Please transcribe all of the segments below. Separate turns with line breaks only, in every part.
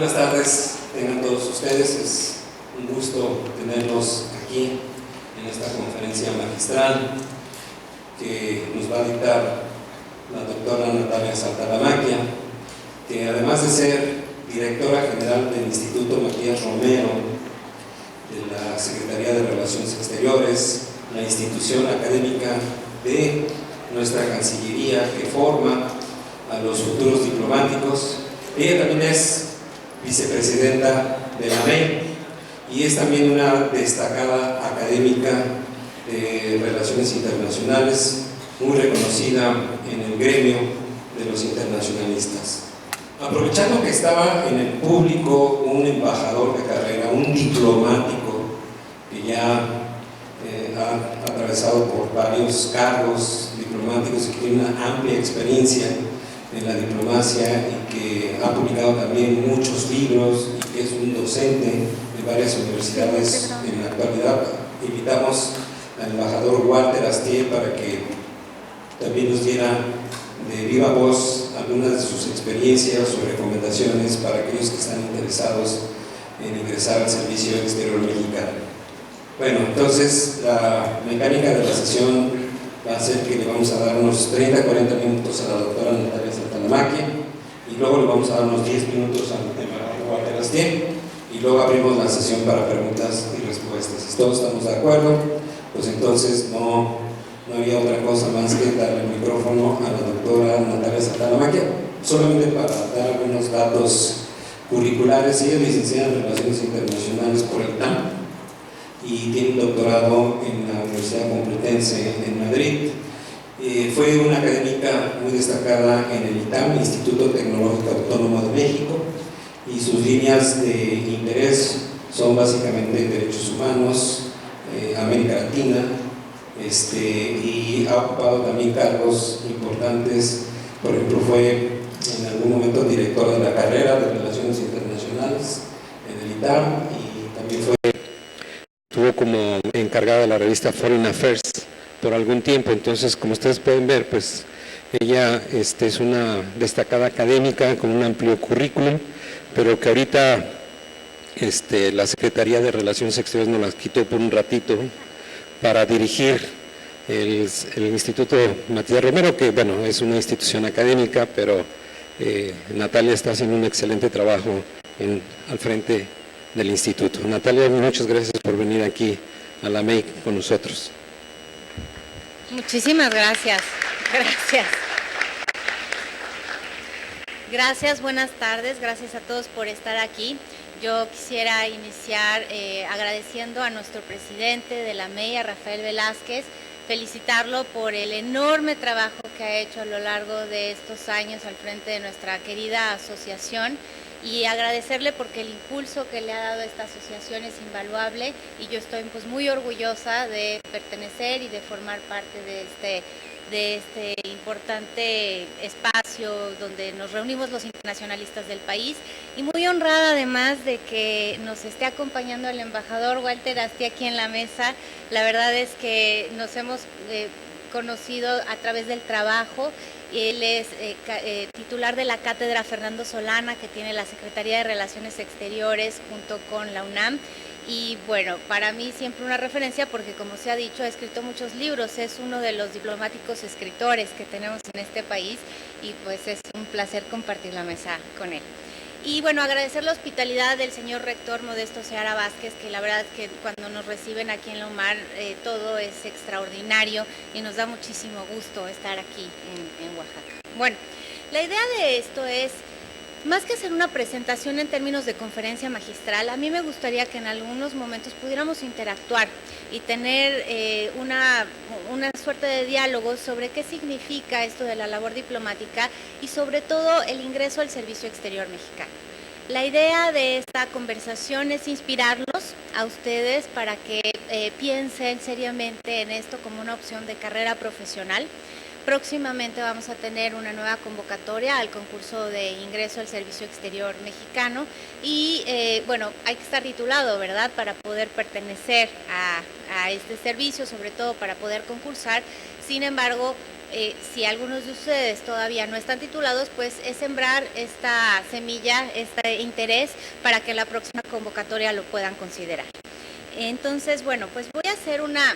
Buenas tardes, tengan todos ustedes. Es un gusto tenerlos aquí en esta conferencia magistral que nos va a dictar la doctora Natalia Saltalamacchia, que además de ser directora general del Instituto Matías Romero, de la Secretaría de Relaciones Exteriores, la institución académica de nuestra Cancillería que forma a los futuros diplomáticos. Ella también es vicepresidenta de la MEI y es también una destacada académica de Relaciones Internacionales, muy reconocida en el gremio de los internacionalistas. Aprovechando que estaba en el público un embajador de carrera, un diplomático que ya ha atravesado por varios cargos diplomáticos y que tiene una amplia experiencia en la diplomacia y que ha publicado también muchos libros y que es un docente de varias universidades en la actualidad, invitamos al embajador Walter Astier para que también nos diera de viva voz algunas de sus experiencias o recomendaciones para aquellos que están interesados en ingresar al Servicio Exterior Mexicano. Bueno, entonces la mecánica de la sesión va a ser que le vamos a dar unos 30-40 minutos a la doctora Natalia Saltalamacchia y luego le vamos a dar unos 10 minutos al embajador Walter Astier y luego abrimos la sesión para preguntas y respuestas. Si todos estamos de acuerdo, pues entonces no había otra cosa más que darle el micrófono a la doctora Natalia Saltalamacchia, solamente para dar algunos datos curriculares. Ella es licenciada en Relaciones Internacionales por el TAM y tiene un doctorado en la Universidad Complutense en Madrid. Fue una académica muy destacada en el ITAM, Instituto Tecnológico Autónomo de México, y sus líneas de interés son básicamente derechos humanos, América Latina, y ha ocupado también cargos importantes. Por ejemplo, fue en algún momento directora de la carrera de Relaciones Internacionales en el ITAM y también estuvo como encargada de la revista Foreign Affairs por algún tiempo. Entonces, como ustedes pueden ver, pues ella es una destacada académica con un amplio currículum, pero que ahorita la Secretaría de Relaciones Exteriores nos las quitó por un ratito para dirigir el Instituto Matías Romero, que bueno, es una institución académica, pero Natalia está haciendo un excelente trabajo al frente del instituto. Natalia, muchas gracias por venir aquí a la MEI con nosotros.
Muchísimas gracias. Gracias, buenas tardes, gracias a todos por estar aquí. Yo quisiera iniciar agradeciendo a nuestro presidente de la MEI, a Rafael Velázquez, felicitarlo por el enorme trabajo que ha hecho a lo largo de estos años al frente de nuestra querida asociación y agradecerle porque el impulso que le ha dado esta asociación es invaluable y yo estoy pues muy orgullosa de pertenecer y de formar parte de este importante espacio donde nos reunimos los internacionalistas del país y muy honrada además de que nos esté acompañando el embajador Walter Astier aquí en la mesa. La verdad es que nos hemos conocido a través del trabajo. Él es titular de la cátedra Fernando Solana que tiene la Secretaría de Relaciones Exteriores junto con la UNAM. Y bueno, para mí siempre una referencia porque como se ha dicho, ha escrito muchos libros, es uno de los diplomáticos escritores que tenemos en este país y pues es un placer compartir la mesa con él. Y bueno, agradecer la hospitalidad del señor rector Modesto Seara Vázquez, que la verdad es que cuando nos reciben aquí en la UMAR todo es extraordinario y nos da muchísimo gusto estar aquí en Oaxaca. Bueno, la idea de esto es, más que hacer una presentación en términos de conferencia magistral, a mí me gustaría que en algunos momentos pudiéramos interactuar y tener una suerte de diálogo sobre qué significa esto de la labor diplomática y sobre todo el ingreso al Servicio Exterior Mexicano. La idea de esta conversación es inspirarlos a ustedes para que piensen seriamente en esto como una opción de carrera profesional. Próximamente vamos a tener una nueva convocatoria al concurso de ingreso al Servicio Exterior Mexicano y bueno, hay que estar titulado, ¿verdad?, para poder pertenecer a este servicio, sobre todo para poder concursar. Sin embargo, si algunos de ustedes todavía no están titulados, pues es sembrar esta semilla, este interés para que la próxima convocatoria lo puedan considerar. Entonces, bueno, pues voy a hacer una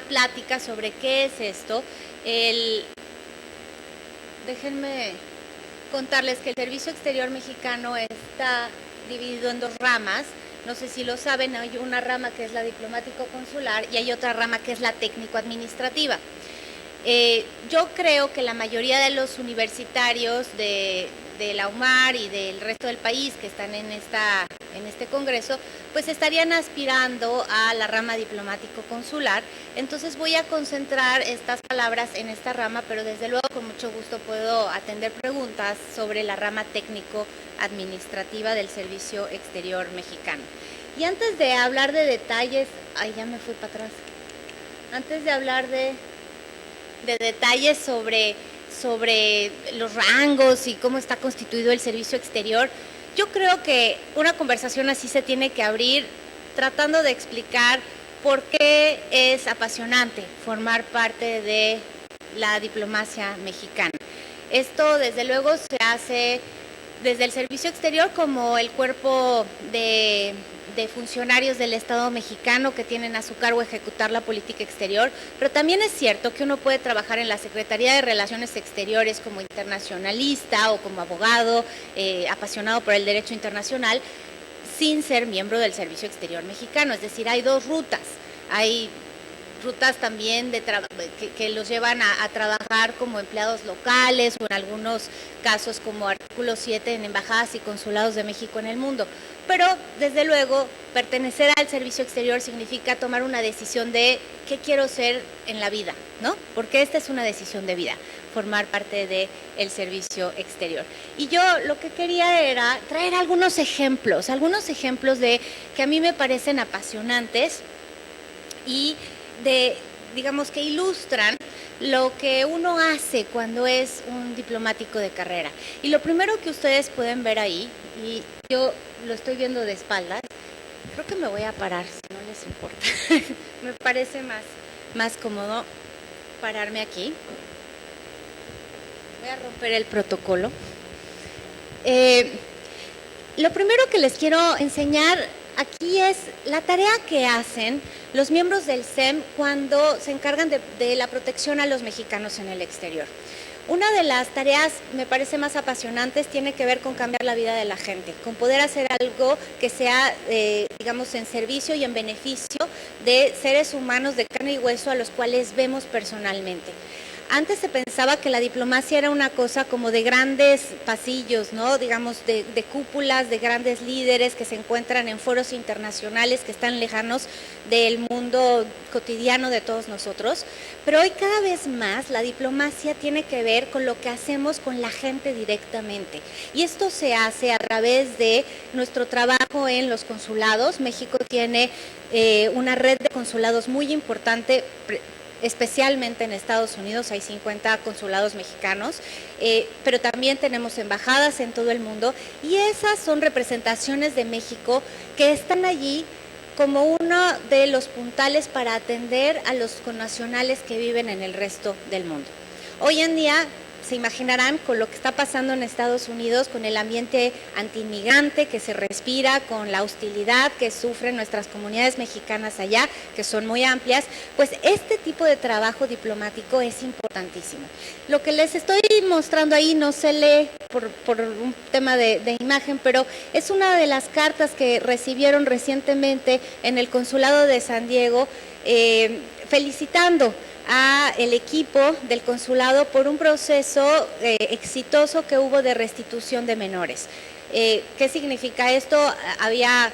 plática sobre qué es esto. Déjenme contarles que el Servicio Exterior Mexicano está dividido en dos ramas. No sé si lo saben, hay una rama que es la diplomático-consular y hay otra rama que es la técnico-administrativa. Yo creo que la mayoría de los universitarios de la UMAR y del resto del país que están en este congreso, pues estarían aspirando a la rama diplomático-consular. Entonces voy a concentrar estas palabras en esta rama, pero desde luego con mucho gusto puedo atender preguntas sobre la rama técnico-administrativa del Servicio Exterior Mexicano. Y antes de hablar de detalles, ya me fui para atrás. Antes de hablar de detalles sobre los rangos y cómo está constituido el servicio exterior, yo creo que una conversación así se tiene que abrir tratando de explicar por qué es apasionante formar parte de la diplomacia mexicana. Esto desde luego se hace desde el servicio exterior como el cuerpo de funcionarios del Estado mexicano que tienen a su cargo ejecutar la política exterior, pero también es cierto que uno puede trabajar en la Secretaría de Relaciones Exteriores como internacionalista o como abogado apasionado por el derecho internacional sin ser miembro del Servicio Exterior Mexicano. Es decir, hay dos rutas. Hay rutas también que los llevan a trabajar como empleados locales o en algunos casos como artículo 7 en embajadas y consulados de México en el mundo. Pero desde luego pertenecer al servicio exterior significa tomar una decisión de qué quiero ser en la vida, ¿no? Porque esta es una decisión de vida, formar parte del servicio exterior. Y yo lo que quería era traer algunos ejemplos de que a mí me parecen apasionantes y digamos que ilustran lo que uno hace cuando es un diplomático de carrera. Y lo primero que ustedes pueden ver ahí, y yo lo estoy viendo de espaldas, creo que me voy a parar, si no les importa. Me parece más cómodo pararme aquí. Voy a romper el protocolo. Lo primero que les quiero enseñar aquí es la tarea que hacen los miembros del SEM cuando se encargan de la protección a los mexicanos en el exterior. Una de las tareas, me parece más apasionantes, tiene que ver con cambiar la vida de la gente, con poder hacer algo que sea, digamos, en servicio y en beneficio de seres humanos de carne y hueso a los cuales vemos personalmente. Antes se pensaba que la diplomacia era una cosa como de grandes pasillos, ¿no? Digamos, de cúpulas, de grandes líderes que se encuentran en foros internacionales que están lejanos del mundo cotidiano de todos nosotros. Pero hoy cada vez más la diplomacia tiene que ver con lo que hacemos con la gente directamente. Y esto se hace a través de nuestro trabajo en los consulados. México tiene una red de consulados muy importante, especialmente en Estados Unidos hay 50 consulados mexicanos, pero también tenemos embajadas en todo el mundo y esas son representaciones de México que están allí como uno de los puntales para atender a los connacionales que viven en el resto del mundo. Hoy en día se imaginarán con lo que está pasando en Estados Unidos, con el ambiente antiinmigrante que se respira, con la hostilidad que sufren nuestras comunidades mexicanas allá, que son muy amplias, pues este tipo de trabajo diplomático es importantísimo. Lo que les estoy mostrando ahí no se lee por un tema de imagen, pero es una de las cartas que recibieron recientemente en el Consulado de San Diego, felicitando a el equipo del consulado por un proceso exitoso que hubo de restitución de menores. ¿Qué significa esto? Había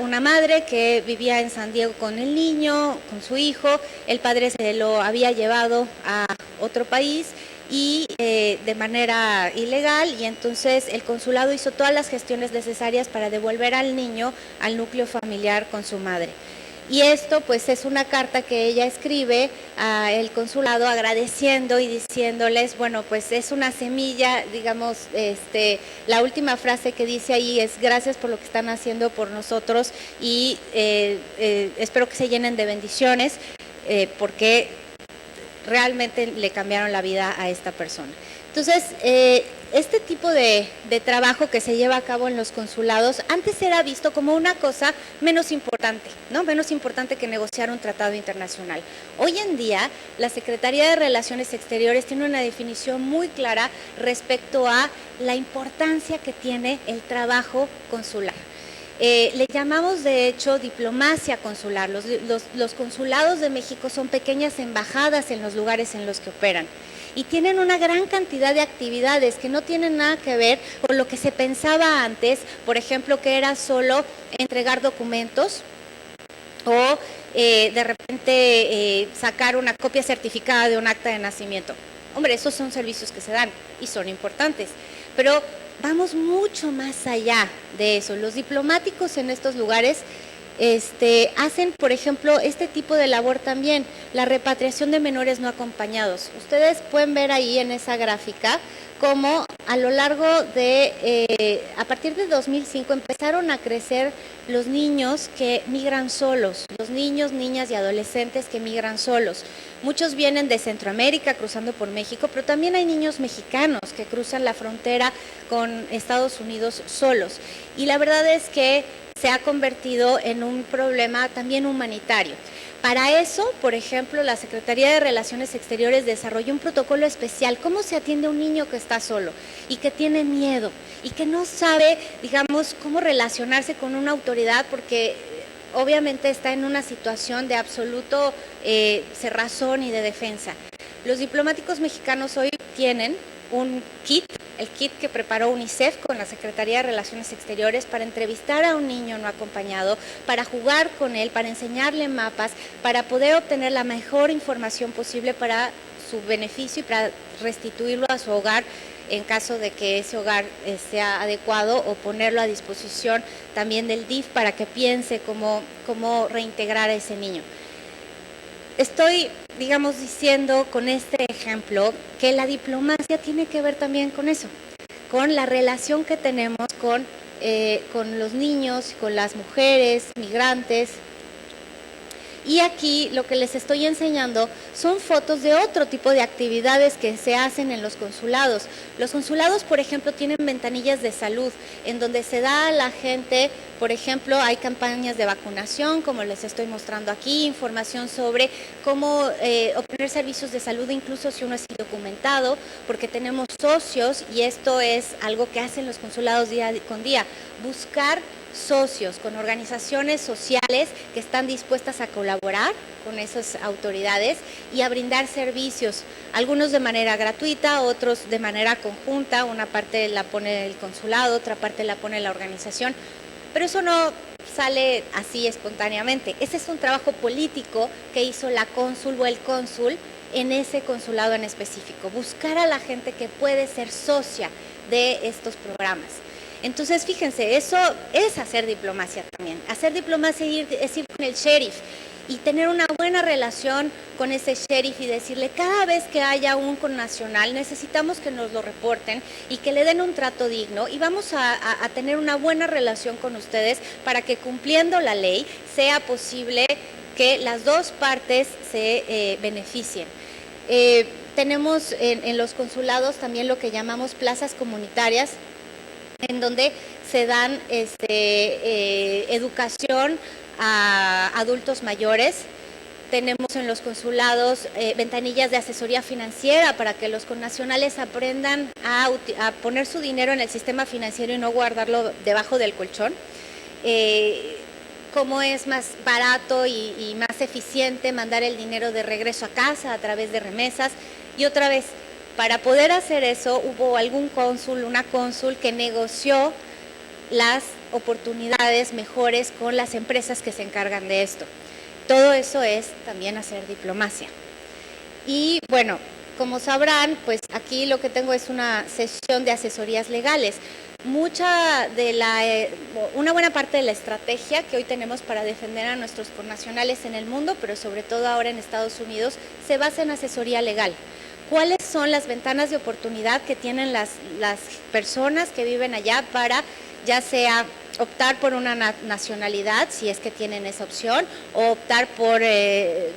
una madre que vivía en San Diego con el niño, con su hijo, el padre se lo había llevado a otro país y de manera ilegal, y entonces el consulado hizo todas las gestiones necesarias para devolver al niño al núcleo familiar con su madre. Y esto pues es una carta que ella escribe al consulado agradeciendo y diciéndoles, bueno, pues es una semilla, digamos, la última frase que dice ahí es gracias por lo que están haciendo por nosotros y espero que se llenen de bendiciones porque realmente le cambiaron la vida a esta persona. Entonces, este tipo de trabajo que se lleva a cabo en los consulados antes era visto como una cosa menos importante, ¿no? Menos importante que negociar un tratado internacional. Hoy en día, la Secretaría de Relaciones Exteriores tiene una definición muy clara respecto a la importancia que tiene el trabajo consular. Le llamamos de hecho diplomacia consular. Los consulados de México son pequeñas embajadas en los lugares en los que operan y tienen una gran cantidad de actividades que no tienen nada que ver con lo que se pensaba antes, por ejemplo, que era solo entregar documentos o de repente sacar una copia certificada de un acta de nacimiento. Hombre, esos son servicios que se dan y son importantes, pero vamos mucho más allá de eso. Los diplomáticos en estos lugares hacen, por ejemplo, este tipo de labor también, la repatriación de menores no acompañados. Ustedes pueden ver ahí en esa gráfica cómo a lo largo de, a partir de 2005 empezaron a crecer los niños que migran solos, los niños, niñas y adolescentes que migran solos. Muchos vienen de Centroamérica cruzando por México, pero también hay niños mexicanos que cruzan la frontera con Estados Unidos solos. Y la verdad es que se ha convertido en un problema también humanitario. Para eso, por ejemplo, la Secretaría de Relaciones Exteriores desarrolló un protocolo especial. ¿Cómo se atiende a un niño que está solo y que tiene miedo y que no sabe, digamos, cómo relacionarse con una autoridad porque obviamente está en una situación de absoluto cerrazón y de defensa? Los diplomáticos mexicanos hoy tienen un kit, el kit que preparó UNICEF con la Secretaría de Relaciones Exteriores para entrevistar a un niño no acompañado, para jugar con él, para enseñarle mapas, para poder obtener la mejor información posible para su beneficio y para restituirlo a su hogar en caso de que ese hogar sea adecuado, o ponerlo a disposición también del DIF para que piense cómo reintegrar a ese niño. Estoy, digamos, diciendo con este ejemplo que la diplomacia tiene que ver también con eso, con la relación que tenemos con los niños, con las mujeres, migrantes. Y aquí lo que les estoy enseñando son fotos de otro tipo de actividades que se hacen en los consulados. Los consulados, por ejemplo, tienen ventanillas de salud en donde se da a la gente, por ejemplo, hay campañas de vacunación, como les estoy mostrando aquí, información sobre cómo obtener servicios de salud, incluso si uno es indocumentado, porque tenemos socios, y esto es algo que hacen los consulados día con día, buscar socios con organizaciones sociales que están dispuestas a colaborar con esas autoridades y a brindar servicios, algunos de manera gratuita, otros de manera conjunta. Una parte la pone el consulado, otra parte la pone la organización, pero eso no sale así espontáneamente. Ese es un trabajo político que hizo la cónsul o el cónsul en ese consulado en específico, buscar a la gente que puede ser socia de estos programas. Entonces, fíjense, eso es hacer diplomacia también. Hacer diplomacia es ir con el sheriff y tener una buena relación con ese sheriff y decirle, cada vez que haya un connacional necesitamos que nos lo reporten y que le den un trato digno, y vamos a tener una buena relación con ustedes para que, cumpliendo la ley, sea posible que las dos partes se beneficien. Tenemos en los consulados también lo que llamamos plazas comunitarias, en donde se dan educación a adultos mayores. Tenemos en los consulados ventanillas de asesoría financiera para que los connacionales aprendan a poner su dinero en el sistema financiero y no guardarlo debajo del colchón. Cómo es más barato y más eficiente mandar el dinero de regreso a casa a través de remesas. Y otra vez, para poder hacer eso, hubo algún cónsul, una cónsul que negoció las oportunidades mejores con las empresas que se encargan de esto. Todo eso es también hacer diplomacia. Y bueno, como sabrán, pues aquí lo que tengo es una sesión de asesorías legales. Una buena parte de la estrategia que hoy tenemos para defender a nuestros connacionales en el mundo, pero sobre todo ahora en Estados Unidos, se basa en asesoría legal. ¿Cuáles son las ventanas de oportunidad que tienen las personas que viven allá para, ya sea optar por una nacionalidad, si es que tienen esa opción, o optar por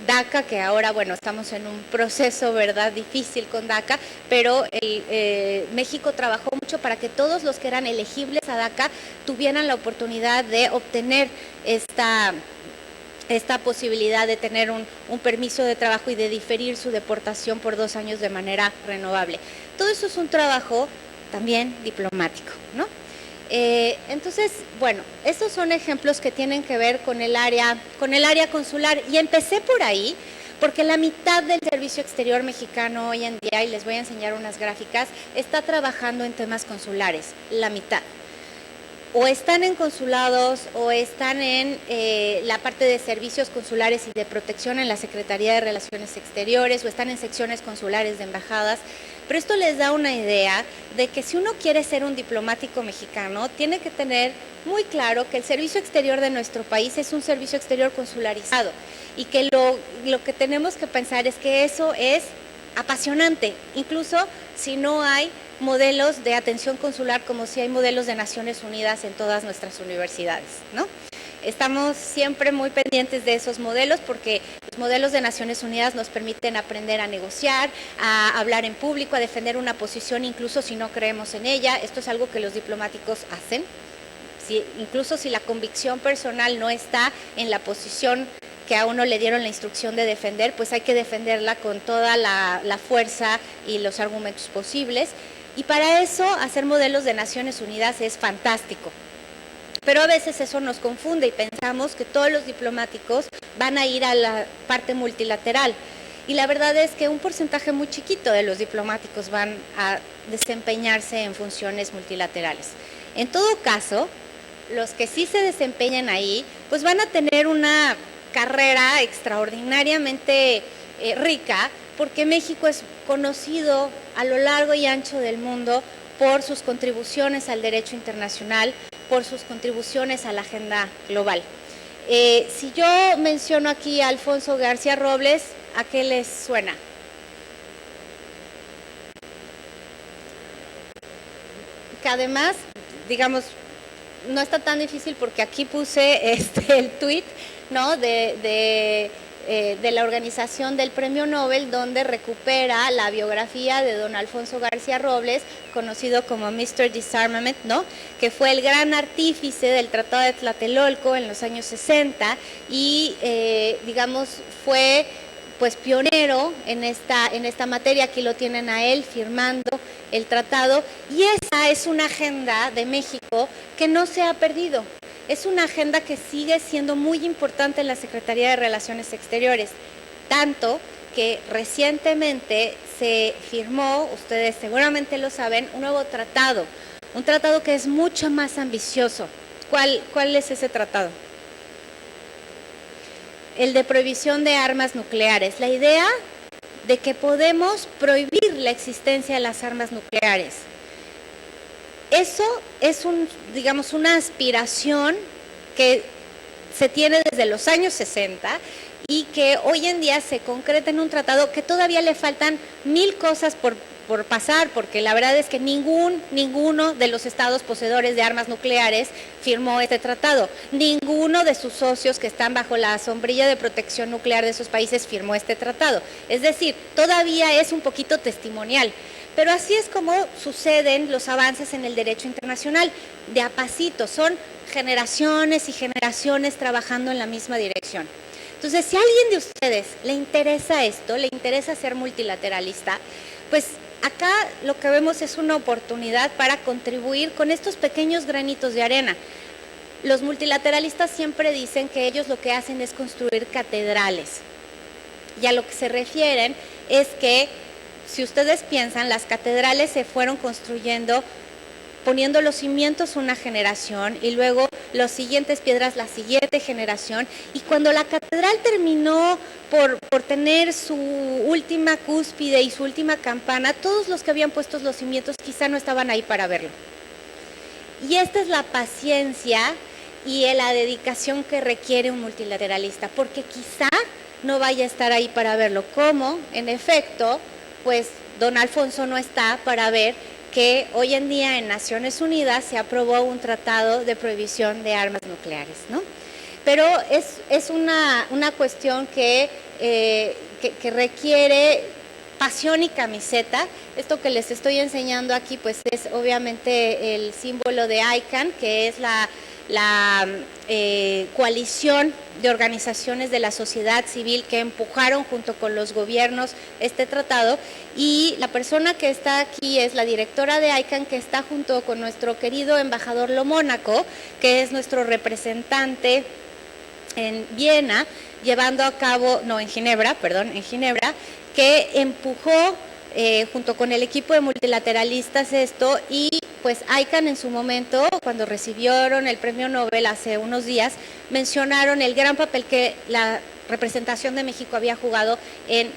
DACA, que ahora, bueno, estamos en un proceso, ¿verdad?, difícil con DACA, pero México trabajó mucho para que todos los que eran elegibles a DACA tuvieran la oportunidad de obtener esta posibilidad de tener un permiso de trabajo y de diferir su deportación por 2 años de manera renovable. Todo eso es un trabajo también diplomático, ¿no? Entonces, bueno, estos son ejemplos que tienen que ver con el área consular, y empecé por ahí porque la mitad del servicio exterior mexicano hoy en día, y les voy a enseñar unas gráficas, está trabajando en temas consulares, la mitad. O están en consulados o están en la parte de servicios consulares y de protección en la Secretaría de Relaciones Exteriores, o están en secciones consulares de embajadas. Pero esto les da una idea de que si uno quiere ser un diplomático mexicano, tiene que tener muy claro que el servicio exterior de nuestro país es un servicio exterior consularizado, y que lo que tenemos que pensar es que eso es apasionante, incluso si no hay modelos de atención consular como si hay modelos de Naciones Unidas en todas nuestras universidades, ¿no? Estamos siempre muy pendientes de esos modelos, porque los modelos de Naciones Unidas nos permiten aprender a negociar, a hablar en público, a defender una posición incluso si no creemos en ella. Esto es algo que los diplomáticos hacen. Incluso si la convicción personal no está en la posición que a uno le dieron la instrucción de defender, pues hay que defenderla con toda la fuerza y los argumentos posibles. Y para eso hacer modelos de Naciones Unidas es fantástico. Pero a veces eso nos confunde y pensamos que todos los diplomáticos van a ir a la parte multilateral. Y la verdad es que un porcentaje muy chiquito de los diplomáticos van a desempeñarse en funciones multilaterales. En todo caso, los que sí se desempeñan ahí, pues van a tener una carrera extraordinariamente rica, porque México es conocido a lo largo y ancho del mundo por sus contribuciones al derecho internacional, por sus contribuciones a la agenda global. Si yo menciono aquí a Alfonso García Robles, ¿a qué les suena? Que además, digamos, no está tan difícil porque aquí puse el tuit, ¿no?, de la organización del Premio Nobel, donde recupera la biografía de don Alfonso García Robles, conocido como Mr. Disarmament, ¿no?, que fue el gran artífice del Tratado de Tlatelolco en los años 60 y, digamos, fue pues pionero en esta materia. Aquí lo tienen a él firmando el tratado, y esa es una agenda de México que no se ha perdido. Es una agenda que sigue siendo muy importante en la Secretaría de Relaciones Exteriores, tanto que recientemente se firmó, ustedes seguramente lo saben, un nuevo tratado, un tratado que es mucho más ambicioso. ¿Cuál es ese tratado? El de prohibición de armas nucleares. La idea de que podemos prohibir la existencia de las armas nucleares. Eso es digamos, una aspiración que se tiene desde los años 60 y que hoy en día se concreta en un tratado que todavía le faltan 1000 cosas por pasar, porque la verdad es que ninguno de los estados poseedores de armas nucleares firmó este tratado. Ninguno de sus socios que están bajo la sombrilla de protección nuclear de esos países firmó este tratado. Es decir, todavía es un poquito testimonial. Pero así es como suceden los avances en el derecho internacional, de a pasito. Son generaciones y generaciones trabajando en la misma dirección. Entonces, si a alguien de ustedes le interesa esto, le interesa ser multilateralista, pues acá lo que vemos es una oportunidad para contribuir con estos pequeños granitos de arena. Los multilateralistas siempre dicen que ellos lo que hacen es construir catedrales. Y a lo que se refieren es que, si ustedes piensan, las catedrales se fueron construyendo poniendo los cimientos una generación y luego las siguientes piedras la siguiente generación, y cuando la catedral terminó por tener su última cúspide y su última campana, todos los que habían puesto los cimientos quizá no estaban ahí para verlo. Y esta es la paciencia y la dedicación que requiere un multilateralista, porque quizá no vaya a estar ahí para verlo, como en efecto, pues don Alfonso no está para ver que hoy en día en Naciones Unidas se aprobó un tratado de prohibición de armas nucleares, ¿no? Pero es una cuestión que requiere pasión y camiseta. Esto que les estoy enseñando aquí pues es obviamente el símbolo de ICAN, que es la coalición de organizaciones de la sociedad civil que empujaron junto con los gobiernos este tratado, y la persona que está aquí es la directora de ICAN, que está junto con nuestro querido embajador Lomónaco, que es nuestro representante en Viena, llevando a cabo, no, en Ginebra, que empujó junto con el equipo de multilateralistas esto, y pues ICAN en su momento, cuando recibieron el premio Nobel hace unos días, mencionaron el gran papel que la representación de México había jugado en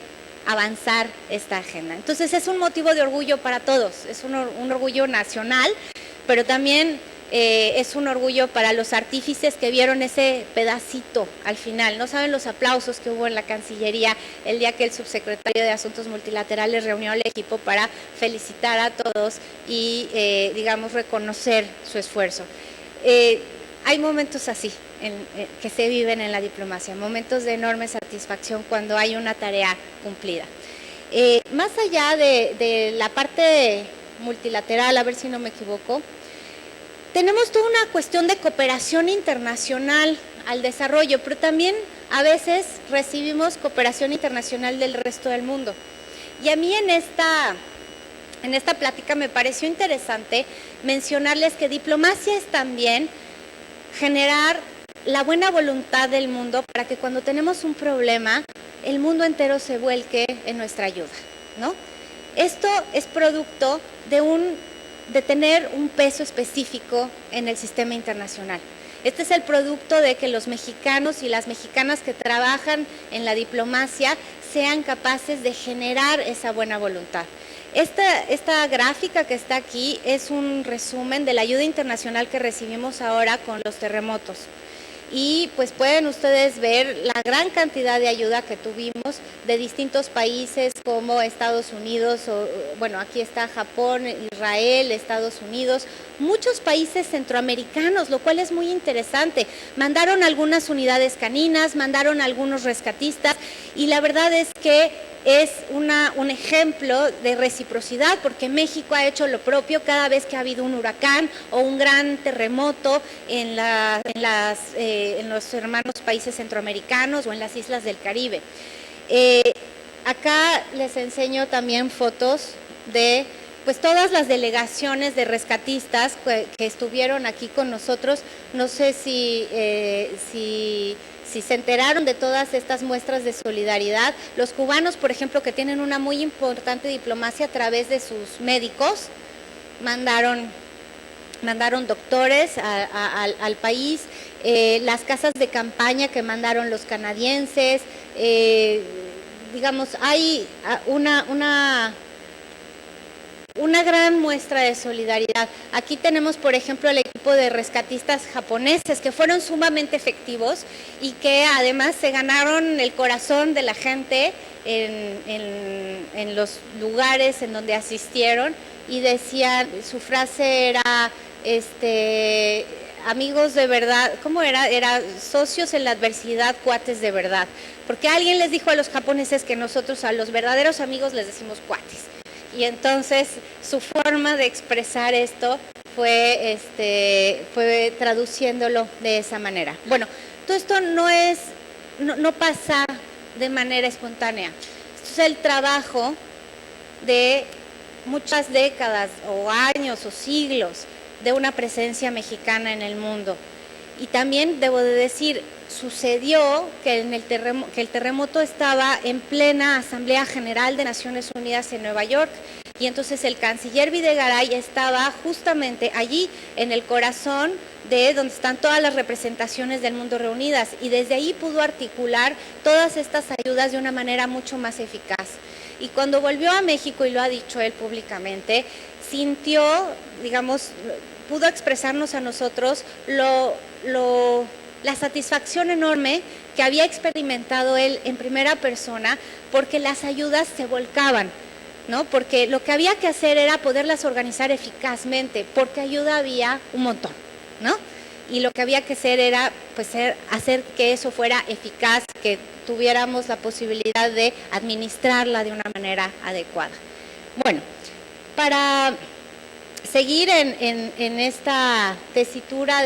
avanzar esta agenda. Entonces es un motivo de orgullo para todos, es un orgullo nacional, pero también es un orgullo para los artífices que vieron ese pedacito al final. No saben los aplausos que hubo en la Cancillería el día que el subsecretario de Asuntos Multilaterales reunió al equipo para felicitar a todos y, digamos, reconocer su esfuerzo. Hay momentos así que se viven en la diplomacia, momentos de enorme satisfacción cuando hay una tarea cumplida. Más allá de la parte multilateral, a ver si no me equivoco, tenemos toda una cuestión de cooperación internacional al desarrollo, pero también a veces recibimos cooperación internacional del resto del mundo. Y a mí en esta plática me pareció interesante mencionarles que diplomacia es también generar la buena voluntad del mundo para que cuando tenemos un problema, el mundo entero se vuelque en nuestra ayuda, ¿no? Esto es producto de tener un peso específico en el sistema internacional. Este es el producto de que los mexicanos y las mexicanas que trabajan en la diplomacia sean capaces de generar esa buena voluntad. Esta gráfica que está aquí es un resumen de la ayuda internacional que recibimos ahora con los terremotos. Y pues pueden ustedes ver la gran cantidad de ayuda que tuvimos de distintos países como Estados Unidos, bueno, aquí está Japón, Israel, Estados Unidos, muchos países centroamericanos, lo cual es muy interesante. Mandaron algunas unidades caninas, mandaron algunos rescatistas, y la verdad es que es un ejemplo de reciprocidad, porque México ha hecho lo propio cada vez que ha habido un huracán o un gran terremoto en los hermanos países centroamericanos o en las islas del Caribe. Acá les enseño también fotos de pues todas las delegaciones de rescatistas que estuvieron aquí con nosotros. No sé si se enteraron de todas estas muestras de solidaridad. Los cubanos, por ejemplo, que tienen una muy importante diplomacia a través de sus médicos, mandaron doctores al país, las casas de campaña que mandaron los canadienses, digamos, hay una gran muestra de solidaridad. Aquí tenemos, por ejemplo, el equipo de rescatistas japoneses que fueron sumamente efectivos y que además se ganaron el corazón de la gente en los lugares en donde asistieron, y decían, su frase era, amigos de verdad, ¿cómo era? Era socios en la adversidad, cuates de verdad. Porque alguien les dijo a los japoneses que nosotros a los verdaderos amigos les decimos cuates. Y entonces su forma de expresar esto fue traduciéndolo de esa manera. Bueno, todo esto no pasa de manera espontánea. Esto es el trabajo de muchas décadas o años o siglos de una presencia mexicana en el mundo. Y también debo de decir, sucedió que el terremoto estaba en plena Asamblea General de Naciones Unidas en Nueva York, y entonces el canciller Videgaray estaba justamente allí en el corazón de donde están todas las representaciones del mundo reunidas, y desde ahí pudo articular todas estas ayudas de una manera mucho más eficaz. Y cuando volvió a México, y lo ha dicho él públicamente, sintió, digamos, pudo expresarnos a nosotros la satisfacción enorme que había experimentado él en primera persona, porque las ayudas se volcaban. ¿no? Porque lo que había que hacer era poderlas organizar eficazmente, porque ayuda había un montón, ¿no? Y lo que había que hacer era pues, hacer que eso fuera eficaz, que tuviéramos la posibilidad de administrarla de una manera adecuada. Bueno, para seguir en esta tesitura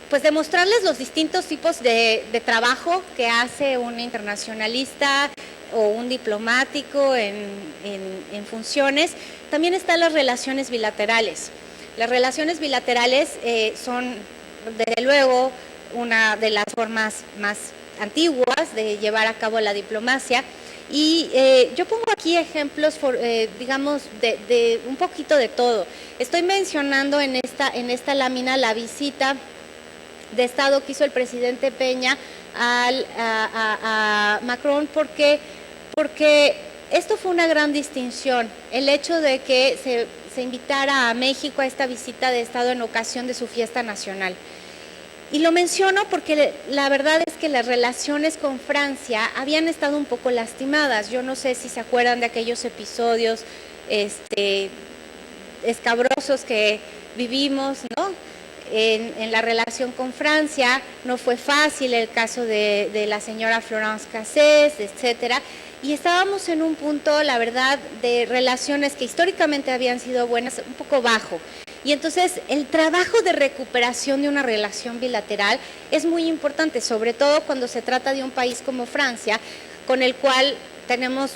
pues demostrarles los distintos tipos de trabajo que hace un internacionalista o un diplomático en funciones, también están las relaciones bilaterales. Las relaciones bilaterales son, desde luego, una de las formas más antiguas de llevar a cabo la diplomacia. Y yo pongo aquí ejemplos, digamos, de un poquito de todo. Estoy mencionando en esta lámina la visita de Estado que hizo el presidente Peña a Macron, porque esto fue una gran distinción, el hecho de que se invitara a México a esta visita de Estado en ocasión de su fiesta nacional. Y lo menciono porque la verdad es que las relaciones con Francia habían estado un poco lastimadas. Yo no sé si se acuerdan de aquellos episodios escabrosos que vivimos, ¿no? En la relación con Francia. No fue fácil el caso de la señora Florence Cassés, etcétera. Y estábamos en un punto, la verdad, de relaciones que históricamente habían sido buenas, un poco bajo. Y entonces el trabajo de recuperación de una relación bilateral es muy importante, sobre todo cuando se trata de un país como Francia, con el cual tenemos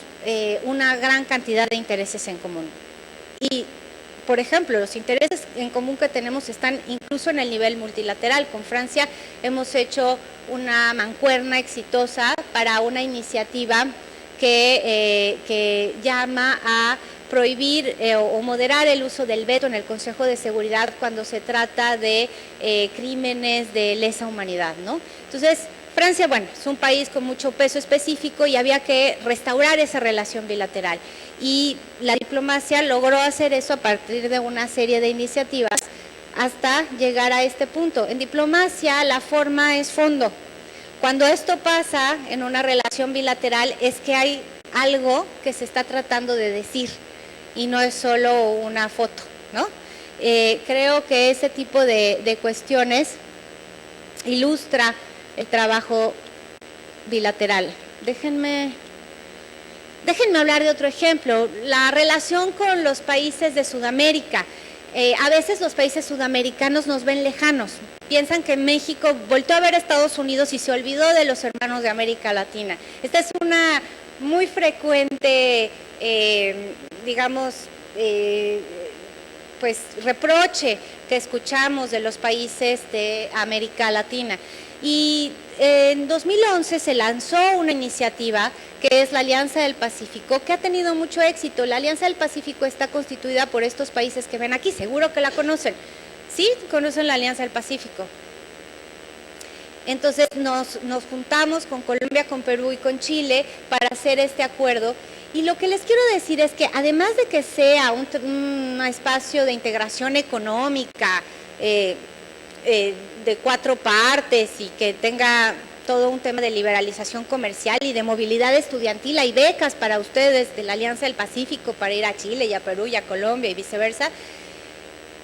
una gran cantidad de intereses en común. Y, por ejemplo, los intereses en común que tenemos están incluso en el nivel multilateral. Con Francia hemos hecho una mancuerna exitosa para una iniciativa que llama a prohibir o moderar el uso del veto en el Consejo de Seguridad cuando se trata de crímenes de lesa humanidad, ¿no? Entonces, Francia, bueno, es un país con mucho peso específico y había que restaurar esa relación bilateral. Y la diplomacia logró hacer eso a partir de una serie de iniciativas hasta llegar a este punto. En diplomacia la forma es fondo. Cuando esto pasa en una relación bilateral es que hay algo que se está tratando de decir y no es solo una foto, ¿no? Creo que ese tipo de cuestiones ilustra el trabajo bilateral. Déjenme hablar de otro ejemplo, la relación con los países de Sudamérica. A veces los países sudamericanos nos ven lejanos, piensan que México volteó a ver a Estados Unidos y se olvidó de los hermanos de América Latina. Esta es una muy frecuente, digamos, pues reproche que escuchamos de los países de América Latina. Y en 2011 se lanzó una iniciativa que es la Alianza del Pacífico, que ha tenido mucho éxito. La Alianza del Pacífico está constituida por estos países que ven aquí, seguro que la conocen. ¿Sí? ¿Conocen la Alianza del Pacífico? Entonces nos juntamos con Colombia, con Perú y con Chile para hacer este acuerdo. Y lo que les quiero decir es que además de que sea un espacio de integración económica, de 4 partes y que tenga todo un tema de liberalización comercial y de movilidad estudiantil, hay becas para ustedes de la Alianza del Pacífico para ir a Chile y a Perú y a Colombia y viceversa,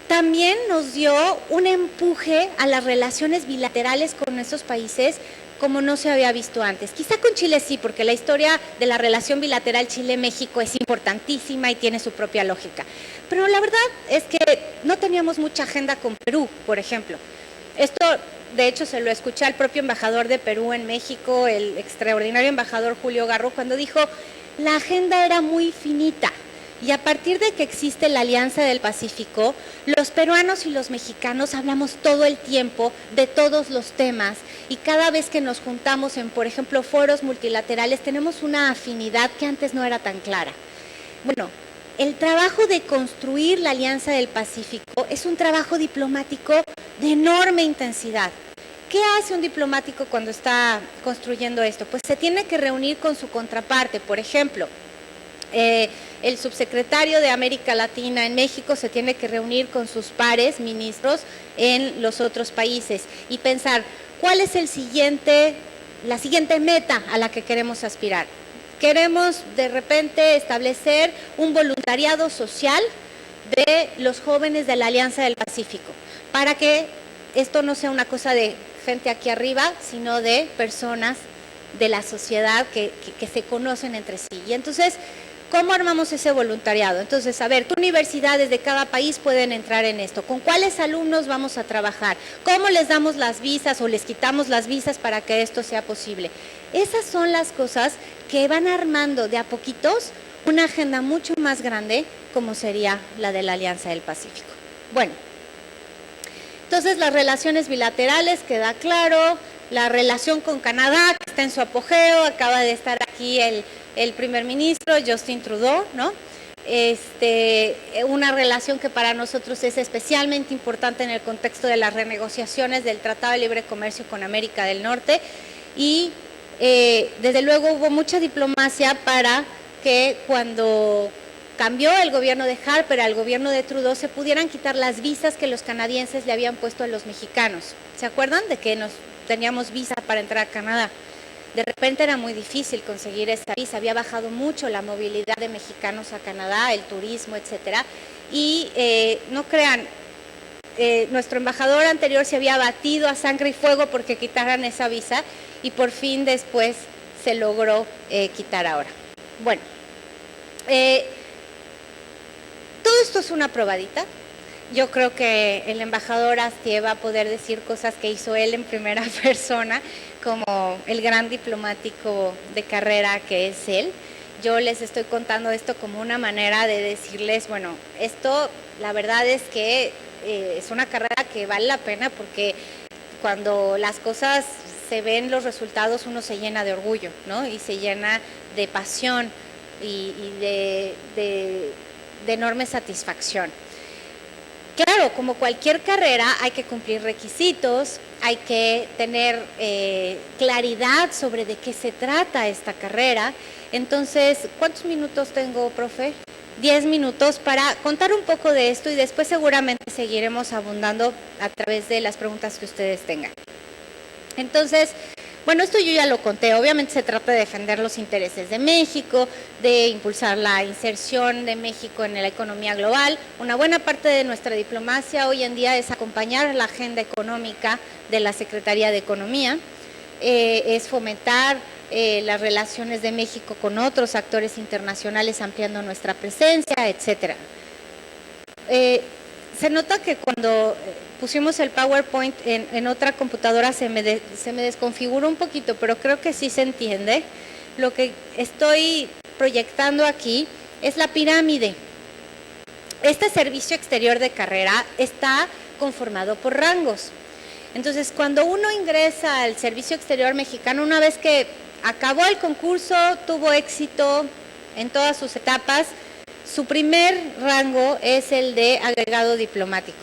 también nos dio un empuje a las relaciones bilaterales con esos países como no se había visto antes. Quizá con Chile sí, porque la historia de la relación bilateral Chile-México es importantísima y tiene su propia lógica. Pero la verdad es que no teníamos mucha agenda con Perú, por ejemplo. Esto, de hecho, se lo escuché al propio embajador de Perú en México, el extraordinario embajador Julio Garro, cuando dijo, la agenda era muy finita. Y a partir de que existe la Alianza del Pacífico, los peruanos y los mexicanos hablamos todo el tiempo de todos los temas y cada vez que nos juntamos en, por ejemplo, foros multilaterales, tenemos una afinidad que antes no era tan clara. Bueno, el trabajo de construir la Alianza del Pacífico es un trabajo diplomático de enorme intensidad. ¿Qué hace un diplomático cuando está construyendo esto? Pues se tiene que reunir con su contraparte, por ejemplo. El subsecretario de América Latina en México se tiene que reunir con sus pares, ministros, en los otros países y pensar cuál es la siguiente meta a la que queremos aspirar. queremos de repente establecer un voluntariado social de los jóvenes de la Alianza del Pacífico, para que esto no sea una cosa de gente aquí arriba, sino de personas de la sociedad que se conocen entre sí. Y entonces, ¿cómo armamos ese voluntariado? Entonces, a ver, ¿qué universidades de cada país pueden entrar en esto? ¿Con cuáles alumnos vamos a trabajar? ¿Cómo les damos las visas o les quitamos las visas para que esto sea posible? Esas son las cosas que van armando de a poquitos una agenda mucho más grande, como sería la de la Alianza del Pacífico. Bueno, entonces las relaciones bilaterales, queda claro, la relación con Canadá, que está en su apogeo, acaba de estar aquí el primer ministro Justin Trudeau, ¿no? Una relación que para nosotros es especialmente importante en el contexto de las renegociaciones del Tratado de Libre Comercio con América del Norte, y desde luego hubo mucha diplomacia para que cuando cambió el gobierno de Harper al gobierno de Trudeau se pudieran quitar las visas que los canadienses le habían puesto a los mexicanos. ¿Se acuerdan de que teníamos visa para entrar a Canadá? De repente era muy difícil conseguir esa visa, había bajado mucho la movilidad de mexicanos a Canadá, el turismo, etcétera, y no crean, nuestro embajador anterior se había batido a sangre y fuego porque quitaran esa visa, y por fin después se logró quitar ahora. Bueno, todo esto es una probadita. Yo creo que el embajador Astier va a poder decir cosas que hizo él en primera persona, como el gran diplomático de carrera que es él. Yo les estoy contando esto como una manera de decirles, bueno, esto la verdad es que es una carrera que vale la pena, porque cuando las cosas se ven, los resultados, uno se llena de orgullo, ¿no? Y se llena de pasión y de enorme satisfacción. Claro, como cualquier carrera hay que cumplir requisitos, hay que tener claridad sobre de qué se trata esta carrera. Entonces, ¿cuántos minutos tengo, profe? 10 minutos para contar un poco de esto, y después seguramente seguiremos abundando a través de las preguntas que ustedes tengan. Entonces, bueno, esto yo ya lo conté. Obviamente se trata de defender los intereses de México, de impulsar la inserción de México en la economía global. Una buena parte de nuestra diplomacia hoy en día es acompañar la agenda económica de la Secretaría de Economía, es fomentar las relaciones de México con otros actores internacionales, ampliando nuestra presencia, etcétera. Se nota que cuando pusimos el PowerPoint en otra computadora se me desconfiguró un poquito, pero creo que sí se entiende. Lo que estoy proyectando aquí es la pirámide. Este servicio exterior de carrera está conformado por rangos. Entonces, cuando uno ingresa al servicio exterior mexicano, una vez que acabó el concurso, tuvo éxito en todas sus etapas, su primer rango es el de agregado diplomático.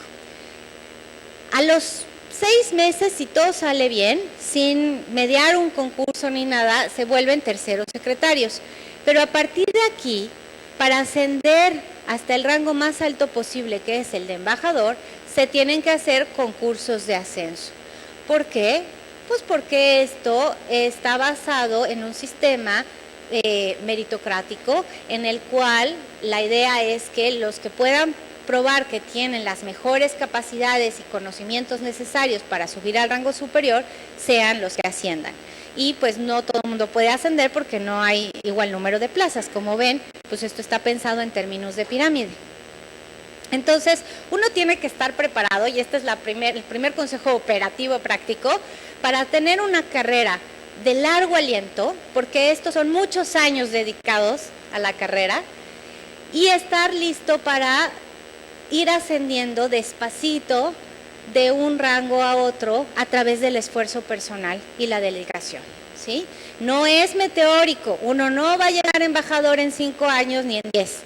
A los 6 meses, si todo sale bien, sin mediar un concurso ni nada, se vuelven terceros secretarios. Pero a partir de aquí, para ascender hasta el rango más alto posible, que es el de embajador, se tienen que hacer concursos de ascenso. ¿Por qué? Pues porque esto está basado en un sistema meritocrático, en el cual la idea es que los que puedan probar que tienen las mejores capacidades y conocimientos necesarios para subir al rango superior sean los que asciendan. Y pues no todo el mundo puede ascender porque no hay igual número de plazas. Como ven, pues esto está pensado en términos de pirámide. Entonces, uno tiene que estar preparado, y este es el primer consejo operativo práctico, para tener una carrera de largo aliento, porque estos son muchos años dedicados a la carrera, y estar listo para ir ascendiendo despacito de un rango a otro a través del esfuerzo personal y la dedicación, ¿sí? No es meteórico, uno no va a llegar embajador en 5 años ni en 10.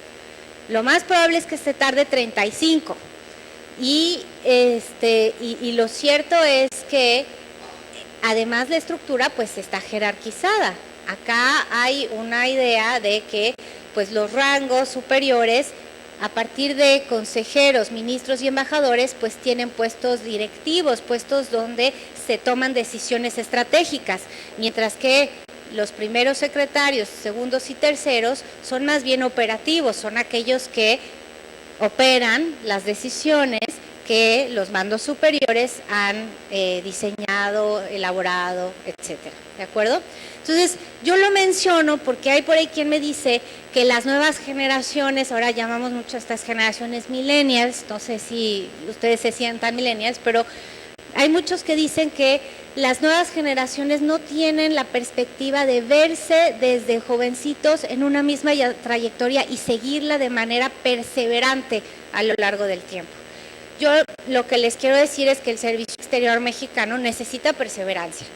Lo más probable es que se tarde 35. Y lo cierto es que además la estructura pues está jerarquizada. Acá hay una idea de que pues los rangos superiores, a partir de consejeros, ministros y embajadores, pues tienen puestos directivos, puestos donde se toman decisiones estratégicas, mientras que los primeros secretarios, segundos y terceros son más bien operativos, son aquellos que operan las decisiones que los mandos superiores han diseñado, elaborado, etcétera, ¿de acuerdo? Entonces, yo lo menciono porque hay por ahí quien me dice que las nuevas generaciones, ahora llamamos mucho a estas generaciones millennials, no sé si ustedes se sientan millennials, pero hay muchos que dicen que las nuevas generaciones no tienen la perspectiva de verse desde jovencitos en una misma trayectoria y seguirla de manera perseverante a lo largo del tiempo. Yo lo que les quiero decir es que el Servicio Exterior Mexicano necesita perseverancia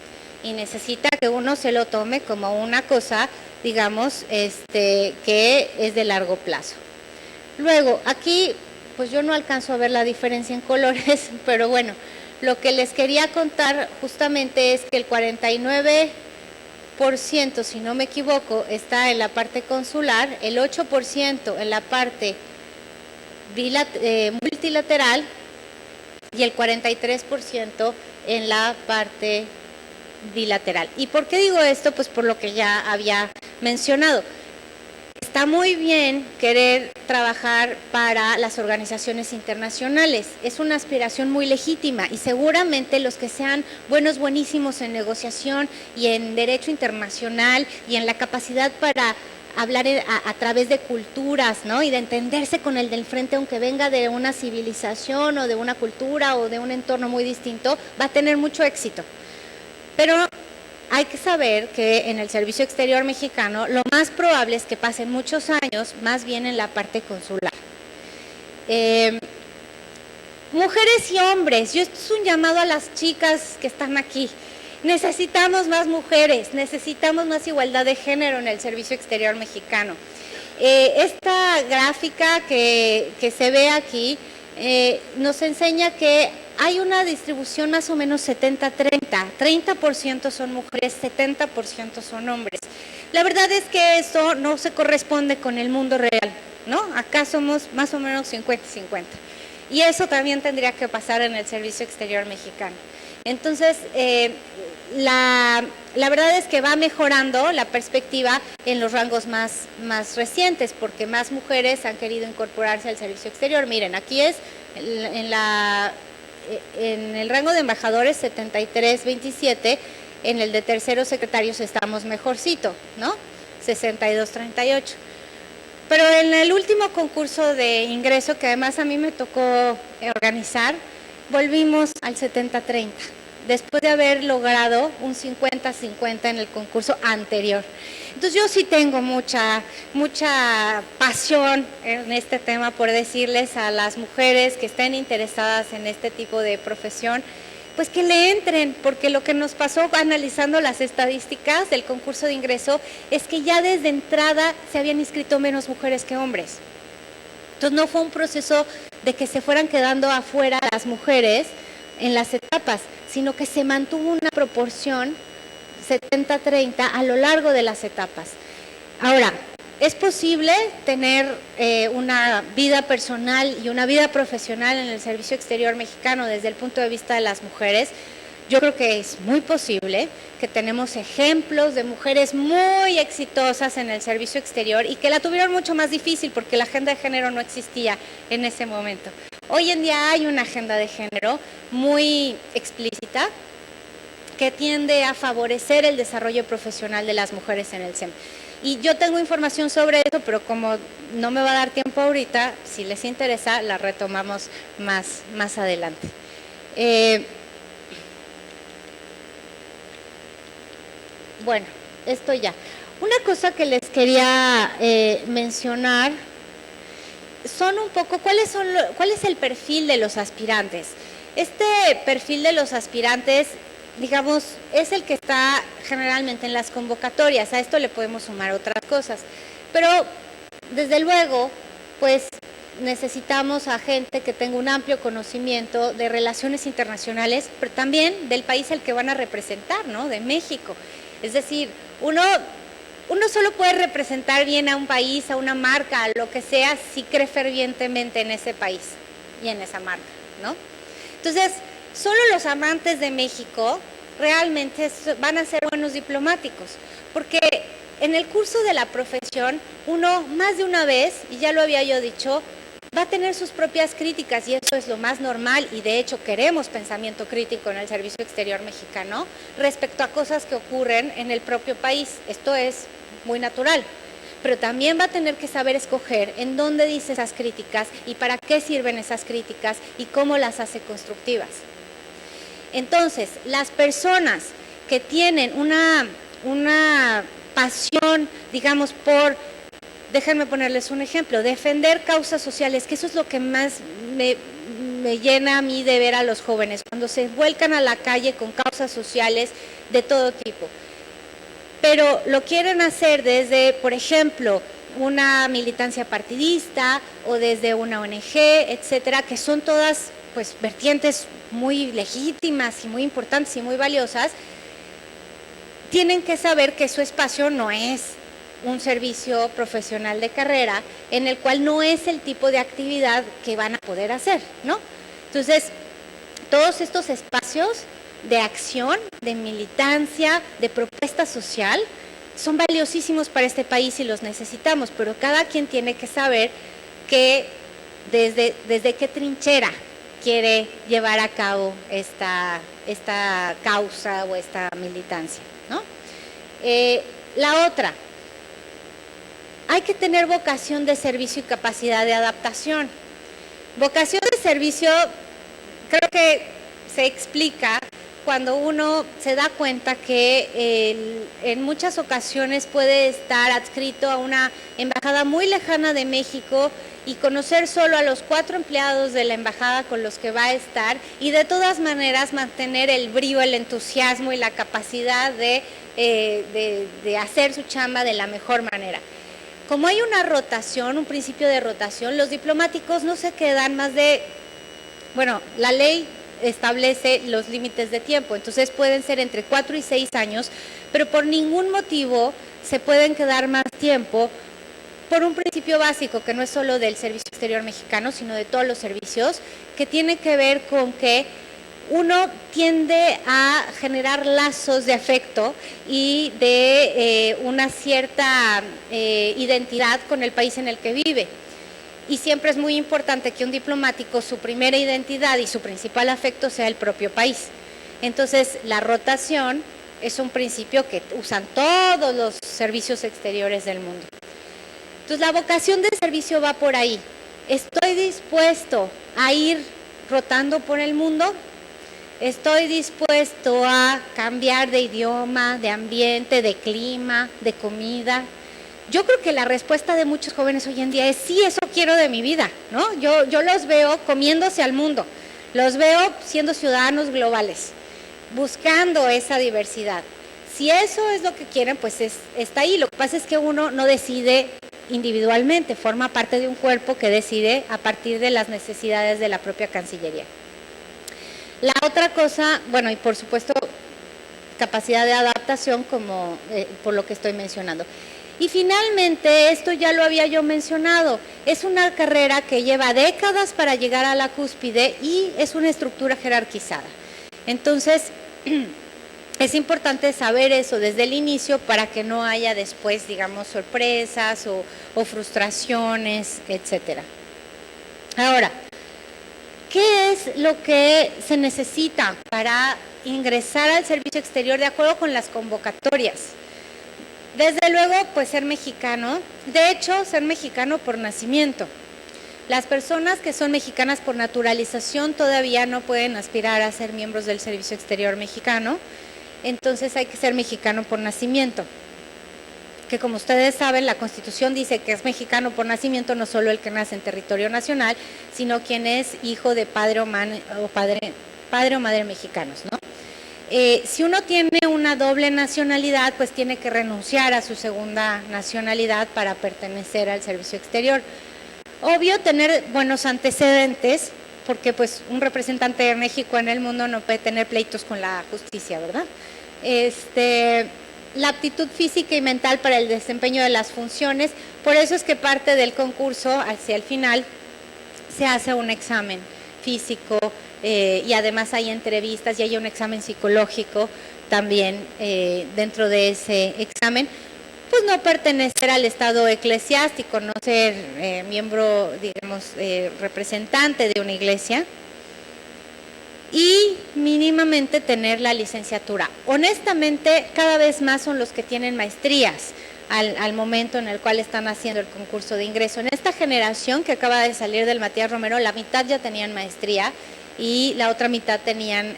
y necesita que uno se lo tome como una cosa, digamos, que es de largo plazo. Luego, aquí, pues yo no alcanzo a ver la diferencia en colores, pero bueno, lo que les quería contar justamente es que el 49%, si no me equivoco, está en la parte consular, el 8% en la parte multilateral y el 43% en la parte bilateral. ¿Y por qué digo esto? Pues por lo que ya había mencionado. Está muy bien querer trabajar para las organizaciones internacionales, es una aspiración muy legítima y seguramente los que sean buenísimos en negociación y en derecho internacional y en la capacidad para hablar a través de culturas, ¿no? Y de entenderse con el del frente, aunque venga de una civilización o de una cultura o de un entorno muy distinto, va a tener mucho éxito. Pero hay que saber que en el Servicio Exterior Mexicano lo más probable es que pasen muchos años más bien en la parte consular. Mujeres y hombres, esto es un llamado a las chicas que están aquí. Necesitamos más mujeres, necesitamos más igualdad de género en el Servicio Exterior Mexicano. Esta gráfica que se ve aquí nos enseña que hay una distribución más o menos 70-30, 30% son mujeres, 70% son hombres. La verdad es que eso no se corresponde con el mundo real, ¿no? Acá somos más o menos 50-50. Y eso también tendría que pasar en el Servicio Exterior Mexicano. Entonces, la verdad es que va mejorando la perspectiva en los rangos más recientes, porque más mujeres han querido incorporarse al servicio exterior. Miren, aquí es en el rango de embajadores 73-27, en el de terceros secretarios estamos mejorcito, ¿no? 62-38. Pero en el último concurso de ingreso, que además a mí me tocó organizar, volvimos al 70-30. Después de haber logrado un 50-50 en el concurso anterior. Entonces yo sí tengo mucha pasión en este tema por decirles a las mujeres que estén interesadas en este tipo de profesión, pues que le entren, porque lo que nos pasó analizando las estadísticas del concurso de ingreso es que ya desde entrada se habían inscrito menos mujeres que hombres. Entonces no fue un proceso de que se fueran quedando afuera las mujeres en las etapas, sino que se mantuvo una proporción 70-30 a lo largo de las etapas. Ahora, ¿es posible tener una vida personal y una vida profesional en el Servicio Exterior Mexicano desde el punto de vista de las mujeres? Yo creo que es muy posible, que tenemos ejemplos de mujeres muy exitosas en el servicio exterior y que la tuvieron mucho más difícil porque la agenda de género no existía en ese momento. Hoy en día hay una agenda de género muy explícita que tiende a favorecer el desarrollo profesional de las mujeres en el SEM. Y yo tengo información sobre eso, pero como no me va a dar tiempo ahorita, si les interesa, la retomamos más adelante. Bueno, esto ya. Una cosa que les quería mencionar son un poco cuál es el perfil de los aspirantes. Este perfil de los aspirantes, digamos, es el que está generalmente en las convocatorias. A esto le podemos sumar otras cosas. Pero, desde luego, pues necesitamos a gente que tenga un amplio conocimiento de relaciones internacionales, pero también del país al que van a representar, ¿no? De México. Es decir, uno solo puede representar bien a un país, a una marca, a lo que sea, si cree fervientemente en ese país y en esa marca, ¿no? Entonces, solo los amantes de México realmente van a ser buenos diplomáticos, porque en el curso de la profesión uno más de una vez, y ya lo había yo dicho, va a tener sus propias críticas y eso es lo más normal y de hecho queremos pensamiento crítico en el Servicio Exterior Mexicano respecto a cosas que ocurren en el propio país. Esto es muy natural, pero también va a tener que saber escoger en dónde dice esas críticas y para qué sirven esas críticas y cómo las hace constructivas. Entonces, las personas que tienen una pasión, digamos, por, déjenme ponerles un ejemplo, defender causas sociales, que eso es lo que más me llena a mí de ver a los jóvenes, cuando se vuelcan a la calle con causas sociales de todo tipo. Pero lo quieren hacer desde, por ejemplo, una militancia partidista o desde una ONG, etcétera, que son todas pues vertientes muy legítimas y muy importantes y muy valiosas. Tienen que saber que su espacio no es un servicio profesional de carrera, en el cual no es el tipo de actividad que van a poder hacer, ¿no? Entonces, todos estos espacios de acción, de militancia, de propuesta social, son valiosísimos para este país y los necesitamos, pero cada quien tiene que saber que desde qué trinchera quiere llevar a cabo esta causa o esta militancia, ¿no? La otra, hay que tener vocación de servicio y capacidad de adaptación. Vocación de servicio creo que se explica cuando uno se da cuenta que en muchas ocasiones puede estar adscrito a una embajada muy lejana de México y conocer solo a los 4 empleados de la embajada con los que va a estar y de todas maneras mantener el brío, el entusiasmo y la capacidad de hacer su chamba de la mejor manera. Como hay una rotación, un principio de rotación, los diplomáticos no se quedan más de, bueno, la ley establece los límites de tiempo, entonces pueden ser entre 4 y 6 años, pero por ningún motivo se pueden quedar más tiempo por un principio básico que no es solo del Servicio Exterior Mexicano, sino de todos los servicios, que tiene que ver con que uno tiende a generar lazos de afecto y de una cierta identidad con el país en el que vive. Y siempre es muy importante que un diplomático, su primera identidad y su principal afecto sea el propio país. Entonces, la rotación es un principio que usan todos los servicios exteriores del mundo. Entonces, la vocación de servicio va por ahí. ¿Estoy dispuesto a ir rotando por el mundo? ¿Estoy dispuesto a cambiar de idioma, de ambiente, de clima, de comida? Yo creo que la respuesta de muchos jóvenes hoy en día es sí, eso quiero de mi vida, ¿no? Yo los veo comiéndose al mundo, los veo siendo ciudadanos globales, buscando esa diversidad. Si eso es lo que quieren, pues está ahí. Lo que pasa es que uno no decide individualmente, forma parte de un cuerpo que decide a partir de las necesidades de la propia Cancillería. La otra cosa, bueno, y por supuesto, capacidad de adaptación, como por lo que estoy mencionando. Y finalmente, esto ya lo había yo mencionado, es una carrera que lleva décadas para llegar a la cúspide y es una estructura jerarquizada. Entonces, es importante saber eso desde el inicio para que no haya después, digamos, sorpresas o frustraciones, etcétera. Ahora, ¿qué es lo que se necesita para ingresar al servicio exterior de acuerdo con las convocatorias? Desde luego, pues ser mexicano, de hecho, ser mexicano por nacimiento. Las personas que son mexicanas por naturalización todavía no pueden aspirar a ser miembros del Servicio Exterior Mexicano, entonces hay que ser mexicano por nacimiento. Que como ustedes saben, la Constitución dice que es mexicano por nacimiento no solo el que nace en territorio nacional, sino quien es hijo de padre o madre mexicanos, ¿no? Si uno tiene una doble nacionalidad, pues tiene que renunciar a su segunda nacionalidad para pertenecer al servicio exterior. Obvio, tener buenos antecedentes, porque pues un representante de México en el mundo no puede tener pleitos con la justicia, ¿verdad? La aptitud física y mental para el desempeño de las funciones, por eso es que parte del concurso, hacia el final, se hace un examen físico, y además hay entrevistas y hay un examen psicológico también dentro de ese examen, pues no pertenecer al estado eclesiástico, no ser miembro, digamos, representante de una iglesia, y mínimamente tener la licenciatura. Honestamente, cada vez más son los que tienen maestrías al momento en el cual están haciendo el concurso de ingreso. En esta generación que acaba de salir del Matías Romero, la mitad ya tenían maestría y la otra mitad tenían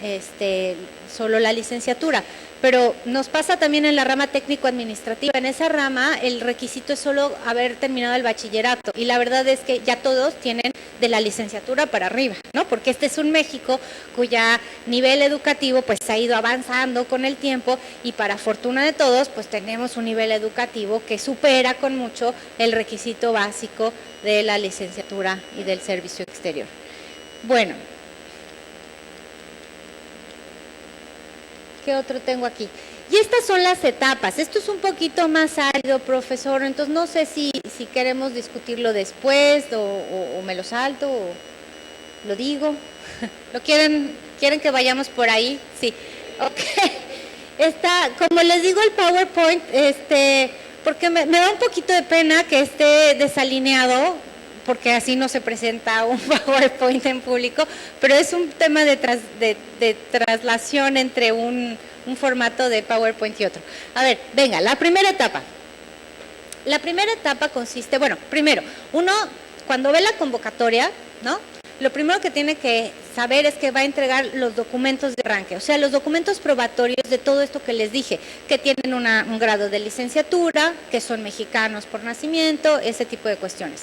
solo la licenciatura. Pero nos pasa también en la rama técnico-administrativa. En esa rama el requisito es solo haber terminado el bachillerato, y la verdad es que ya todos tienen de la licenciatura para arriba, ¿no? Porque este es un México cuya nivel educativo pues ha ido avanzando con el tiempo, y para fortuna de todos pues tenemos un nivel educativo que supera con mucho el requisito básico de la licenciatura y del servicio exterior. Bueno, ¿qué otro tengo aquí? Y estas son las etapas. Esto es un poquito más árido, profesor, entonces no sé si queremos discutirlo después o me lo salto o lo digo. ¿Lo quieren que vayamos por ahí? Sí. Ok. Como les digo, el PowerPoint, porque me da un poquito de pena que esté desalineado, porque así no se presenta un PowerPoint en público, pero es un tema de traslación entre un formato de PowerPoint y otro. A ver, venga, la primera etapa. La primera etapa consiste, bueno, primero, uno cuando ve la convocatoria, ¿no? Lo primero que tiene que saber es que va a entregar los documentos de arranque, o sea, los documentos probatorios de todo esto que les dije, que tienen un grado de licenciatura, que son mexicanos por nacimiento, ese tipo de cuestiones.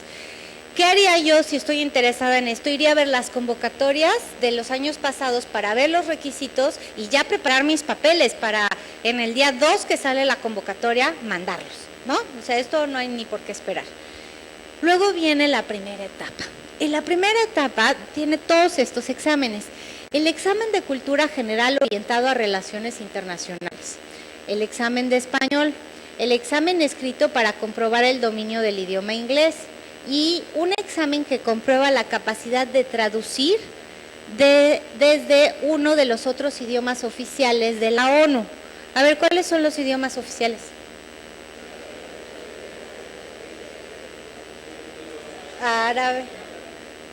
¿Qué haría yo si estoy interesada en esto? Iría a ver las convocatorias de los años pasados para ver los requisitos y ya preparar mis papeles para en el día 2 que sale la convocatoria mandarlos, ¿no? O sea, esto no hay ni por qué esperar. Luego viene la primera etapa. En la primera etapa tiene todos estos exámenes. El examen de cultura general orientado a relaciones internacionales, el examen de español, el examen escrito para comprobar el dominio del idioma inglés, y un examen que comprueba la capacidad de traducir desde uno de los otros idiomas oficiales de la ONU. A ver, ¿cuáles son los idiomas oficiales? Árabe.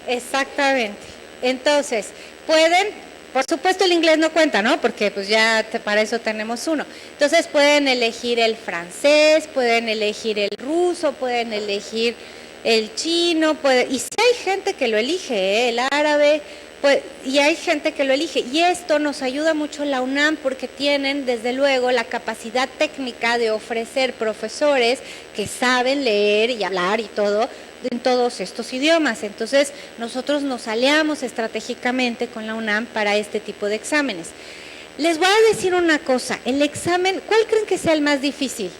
Exactamente. Entonces, pueden, por supuesto el inglés no cuenta, ¿no? Porque pues ya para eso tenemos uno. Entonces pueden elegir el francés, pueden elegir el ruso, pueden elegir el chino, y sí hay gente que lo elige, el árabe, y hay gente que lo elige. Y esto nos ayuda mucho la UNAM porque tienen, desde luego, la capacidad técnica de ofrecer profesores que saben leer y hablar y todo en todos estos idiomas. Entonces, nosotros nos aliamos estratégicamente con la UNAM para este tipo de exámenes. Les voy a decir una cosa, el examen, ¿cuál creen que sea el más difícil?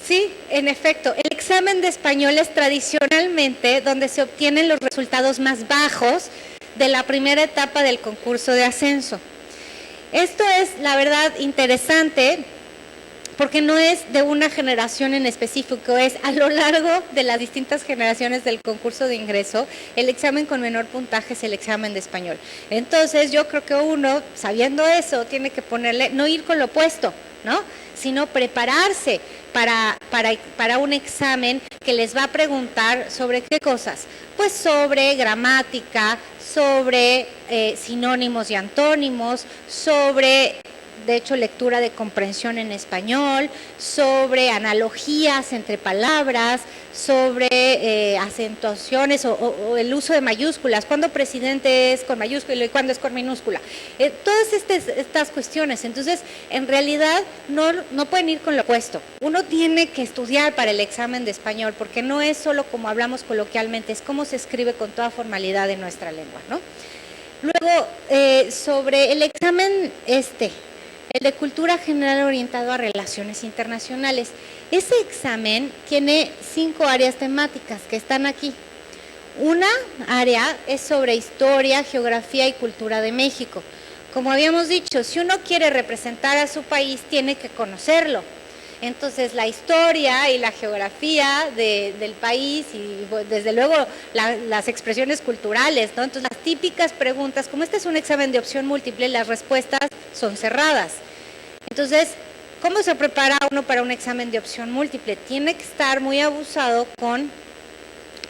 Sí, en efecto, el examen de español es tradicionalmente donde se obtienen los resultados más bajos de la primera etapa del concurso de ascenso. Esto es, la verdad, interesante porque no es de una generación en específico, es a lo largo de las distintas generaciones del concurso de ingreso, el examen con menor puntaje es el examen de español. Entonces, yo creo que uno, sabiendo eso, tiene que ponerle, no ir con lo opuesto, ¿no? Sino prepararse para un examen que les va a preguntar sobre qué cosas, pues sobre gramática, sobre sinónimos y antónimos, sobre, de hecho, lectura de comprensión en español, sobre analogías entre palabras, sobre acentuaciones o el uso de mayúsculas, cuándo presidente es con mayúscula y cuándo es con minúscula. Todas estas cuestiones. Entonces, en realidad, no pueden ir con lo opuesto. Uno tiene que estudiar para el examen de español, porque no es solo como hablamos coloquialmente, es cómo se escribe con toda formalidad en nuestra lengua, ¿no? Luego, sobre el examen el de cultura general orientado a relaciones internacionales. Ese examen tiene 5 áreas temáticas que están aquí. Una área es sobre historia, geografía y cultura de México. Como habíamos dicho, si uno quiere representar a su país, tiene que conocerlo. Entonces, la historia y la geografía del país y desde luego las expresiones culturales, ¿no? Entonces, las típicas preguntas, como este es un examen de opción múltiple, las respuestas son cerradas. Entonces, ¿cómo se prepara uno para un examen de opción múltiple? Tiene que estar muy abusado con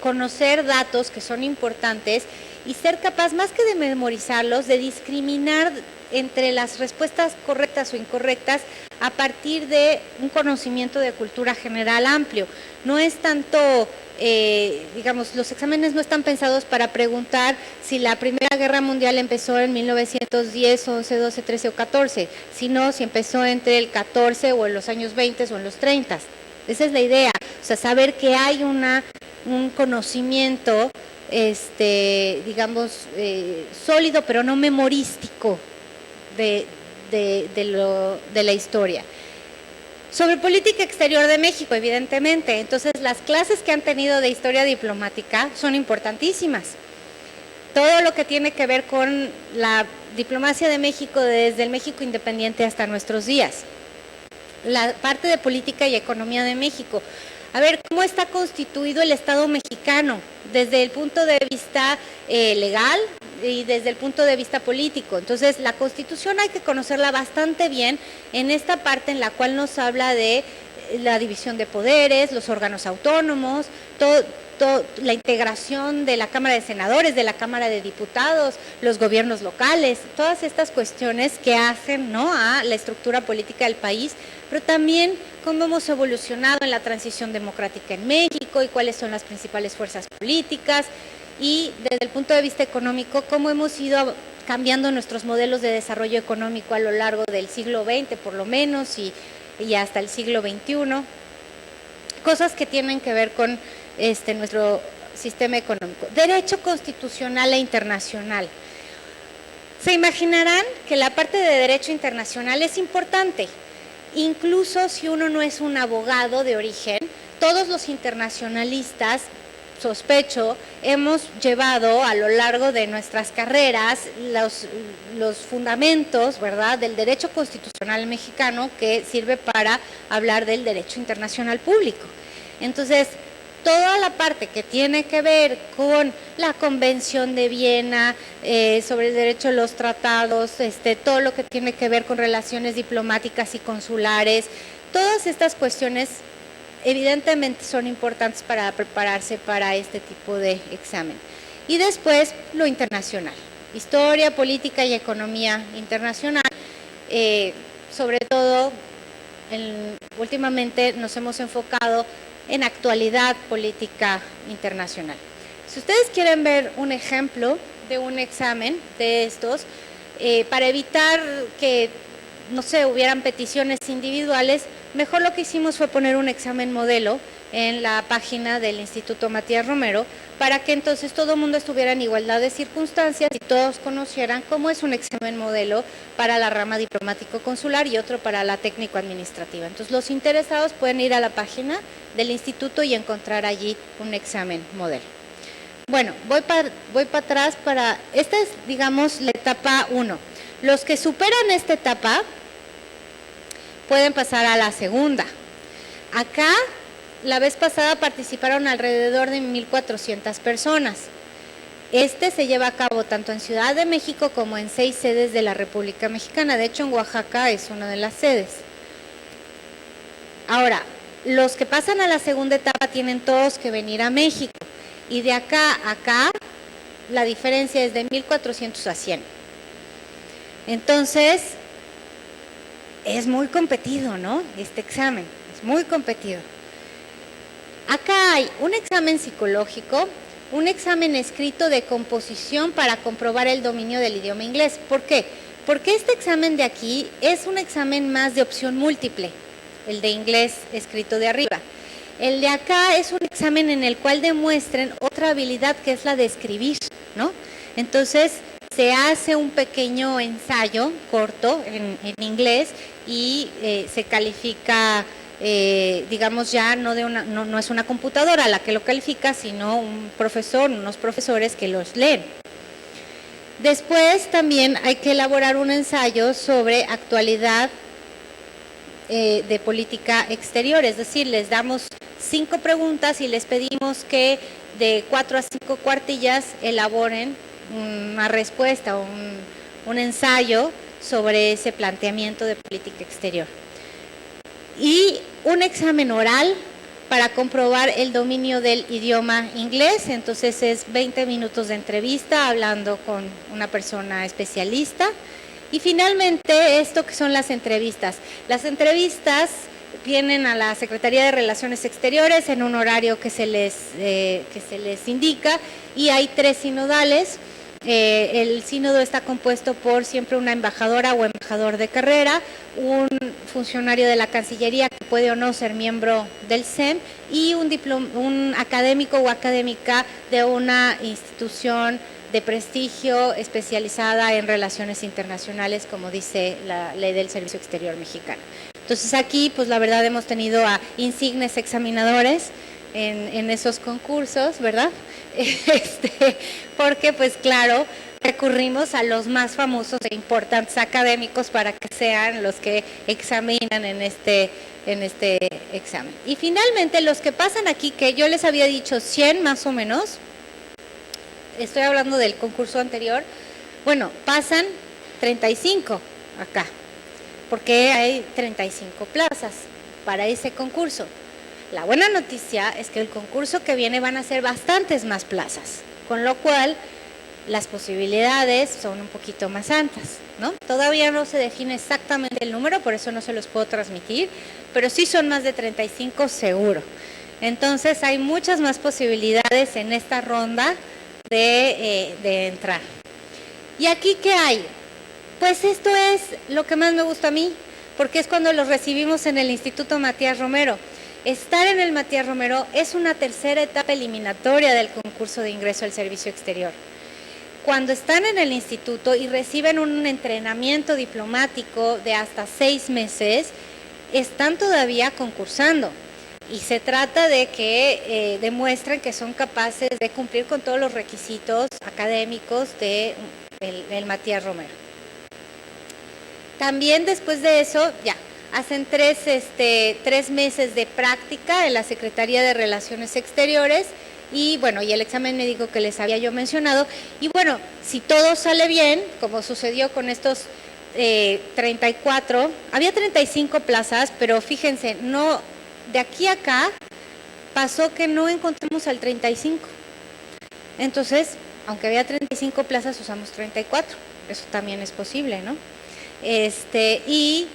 conocer datos que son importantes y ser capaz, más que de memorizarlos, de discriminar entre las respuestas correctas o incorrectas a partir de un conocimiento de cultura general amplio. No es tanto, digamos, los exámenes no están pensados para preguntar si la Primera Guerra Mundial empezó en 1910, 11, 12, 13 o 14, sino si empezó entre el 14 o en los años 20 o en los 30. Esa es la idea, o sea, saber que hay un conocimiento, digamos, sólido, pero no memorístico de la historia. Sobre política exterior de México, evidentemente. Entonces, las clases que han tenido de historia diplomática son importantísimas. Todo lo que tiene que ver con la diplomacia de México desde el México independiente hasta nuestros días. La parte de política y economía de México. A ver, ¿cómo está constituido el Estado mexicano desde el punto de vista legal y desde el punto de vista político? Entonces, la Constitución hay que conocerla bastante bien en esta parte en la cual nos habla de la división de poderes, los órganos autónomos, la integración de la Cámara de Senadores, de la Cámara de Diputados, los gobiernos locales, todas estas cuestiones que hacen, ¿no?, a la estructura política del país, pero también cómo hemos evolucionado en la transición democrática en México y cuáles son las principales fuerzas políticas, y desde el punto de vista económico, cómo hemos ido cambiando nuestros modelos de desarrollo económico a lo largo del siglo XX por lo menos y hasta el siglo XXI, cosas que tienen que ver con nuestro sistema económico. Derecho constitucional e internacional. Se imaginarán que la parte de derecho internacional es importante, incluso si uno no es un abogado de origen. Todos los internacionalistas, sospecho, hemos llevado a lo largo de nuestras carreras los fundamentos, ¿verdad?, del derecho constitucional mexicano, que sirve para hablar del derecho internacional público. Entonces, toda la parte que tiene que ver con la Convención de Viena, sobre el derecho a los tratados, todo lo que tiene que ver con relaciones diplomáticas y consulares, todas estas cuestiones evidentemente son importantes para prepararse para este tipo de examen. Y después, lo internacional, historia, política y economía internacional, sobre todo, últimamente nos hemos enfocado en actualidad política internacional. Si ustedes quieren ver un ejemplo de un examen de estos, para evitar que, no sé, hubieran peticiones individuales, mejor lo que hicimos fue poner un examen modelo en la página del Instituto Matías Romero, para que entonces todo el mundo estuviera en igualdad de circunstancias y todos conocieran cómo es un examen modelo para la rama diplomático-consular y otro para la técnico-administrativa. Entonces, los interesados pueden ir a la página del instituto y encontrar allí un examen modelo. Bueno, voy para atrás para, esta es, digamos, la etapa 1. Los que superan esta etapa pueden pasar a la segunda. Acá, la vez pasada participaron alrededor de 1,400 personas. Se lleva a cabo tanto en Ciudad de México como en 6 sedes de la República Mexicana. De hecho, en Oaxaca es una de las sedes. Ahora, los que pasan a la segunda etapa tienen todos que venir a México. Y de acá a acá, la diferencia es de 1,400 a 100. Entonces, es muy competido, ¿no? Este examen es muy competido. Acá hay un examen psicológico, un examen escrito de composición para comprobar el dominio del idioma inglés. ¿Por qué? Porque este examen de aquí es un examen más de opción múltiple, el de inglés escrito de arriba. El de acá es un examen en el cual demuestren otra habilidad, que es la de escribir, ¿no? Entonces, se hace un pequeño ensayo corto en inglés y se califica, digamos, ya no es una computadora la que lo califica, sino unos profesores que los leen. Después también hay que elaborar un ensayo sobre actualidad de política exterior, es decir, les damos 5 preguntas y les pedimos que de 4 a 5 cuartillas elaboren una respuesta, un ensayo sobre ese planteamiento de política exterior. Y un examen oral para comprobar el dominio del idioma inglés, entonces es 20 minutos de entrevista hablando con una persona especialista. Y finalmente, esto que son las entrevistas. Las entrevistas vienen a la Secretaría de Relaciones Exteriores en un horario que se les indica, y hay 3 sinodales. El sínodo está compuesto por siempre una embajadora o embajador de carrera, un funcionario de la Cancillería que puede o no ser miembro del SEM y un académico o académica de una institución de prestigio especializada en relaciones internacionales, como dice la ley del Servicio Exterior Mexicano. Entonces aquí, pues la verdad hemos tenido a insignes examinadores en esos concursos, ¿verdad? Porque pues claro, recurrimos a los más famosos e importantes académicos para que sean los que examinan en este examen. Y finalmente los que pasan aquí, que yo les había dicho 100 más o menos, estoy hablando del concurso anterior, bueno, pasan 35 acá, porque hay 35 plazas para ese concurso. La buena noticia es que el concurso que viene van a ser bastantes más plazas, con lo cual las posibilidades son un poquito más altas, ¿no? Todavía no se define exactamente el número, por eso no se los puedo transmitir, pero sí son más de 35 seguro. Entonces hay muchas más posibilidades en esta ronda de entrar. ¿Y aquí qué hay? Pues esto es lo que más me gusta a mí, porque es cuando los recibimos en el Instituto Matías Romero. Estar en el Matías Romero es una tercera etapa eliminatoria del concurso de ingreso al servicio exterior. Cuando están en el instituto y reciben un entrenamiento diplomático de hasta 6 meses, están todavía concursando. Y se trata de que demuestren que son capaces de cumplir con todos los requisitos académicos del Matías Romero. También después de eso, ya, hacen 3 meses de práctica en la Secretaría de Relaciones Exteriores y bueno, y el examen médico que les había yo mencionado. Y bueno, si todo sale bien, como sucedió con estos 34, había 35 plazas, pero fíjense, no, de aquí a acá pasó que no encontramos al 35. Entonces, aunque había 35 plazas, usamos 34. Eso también es posible, ¿no? Y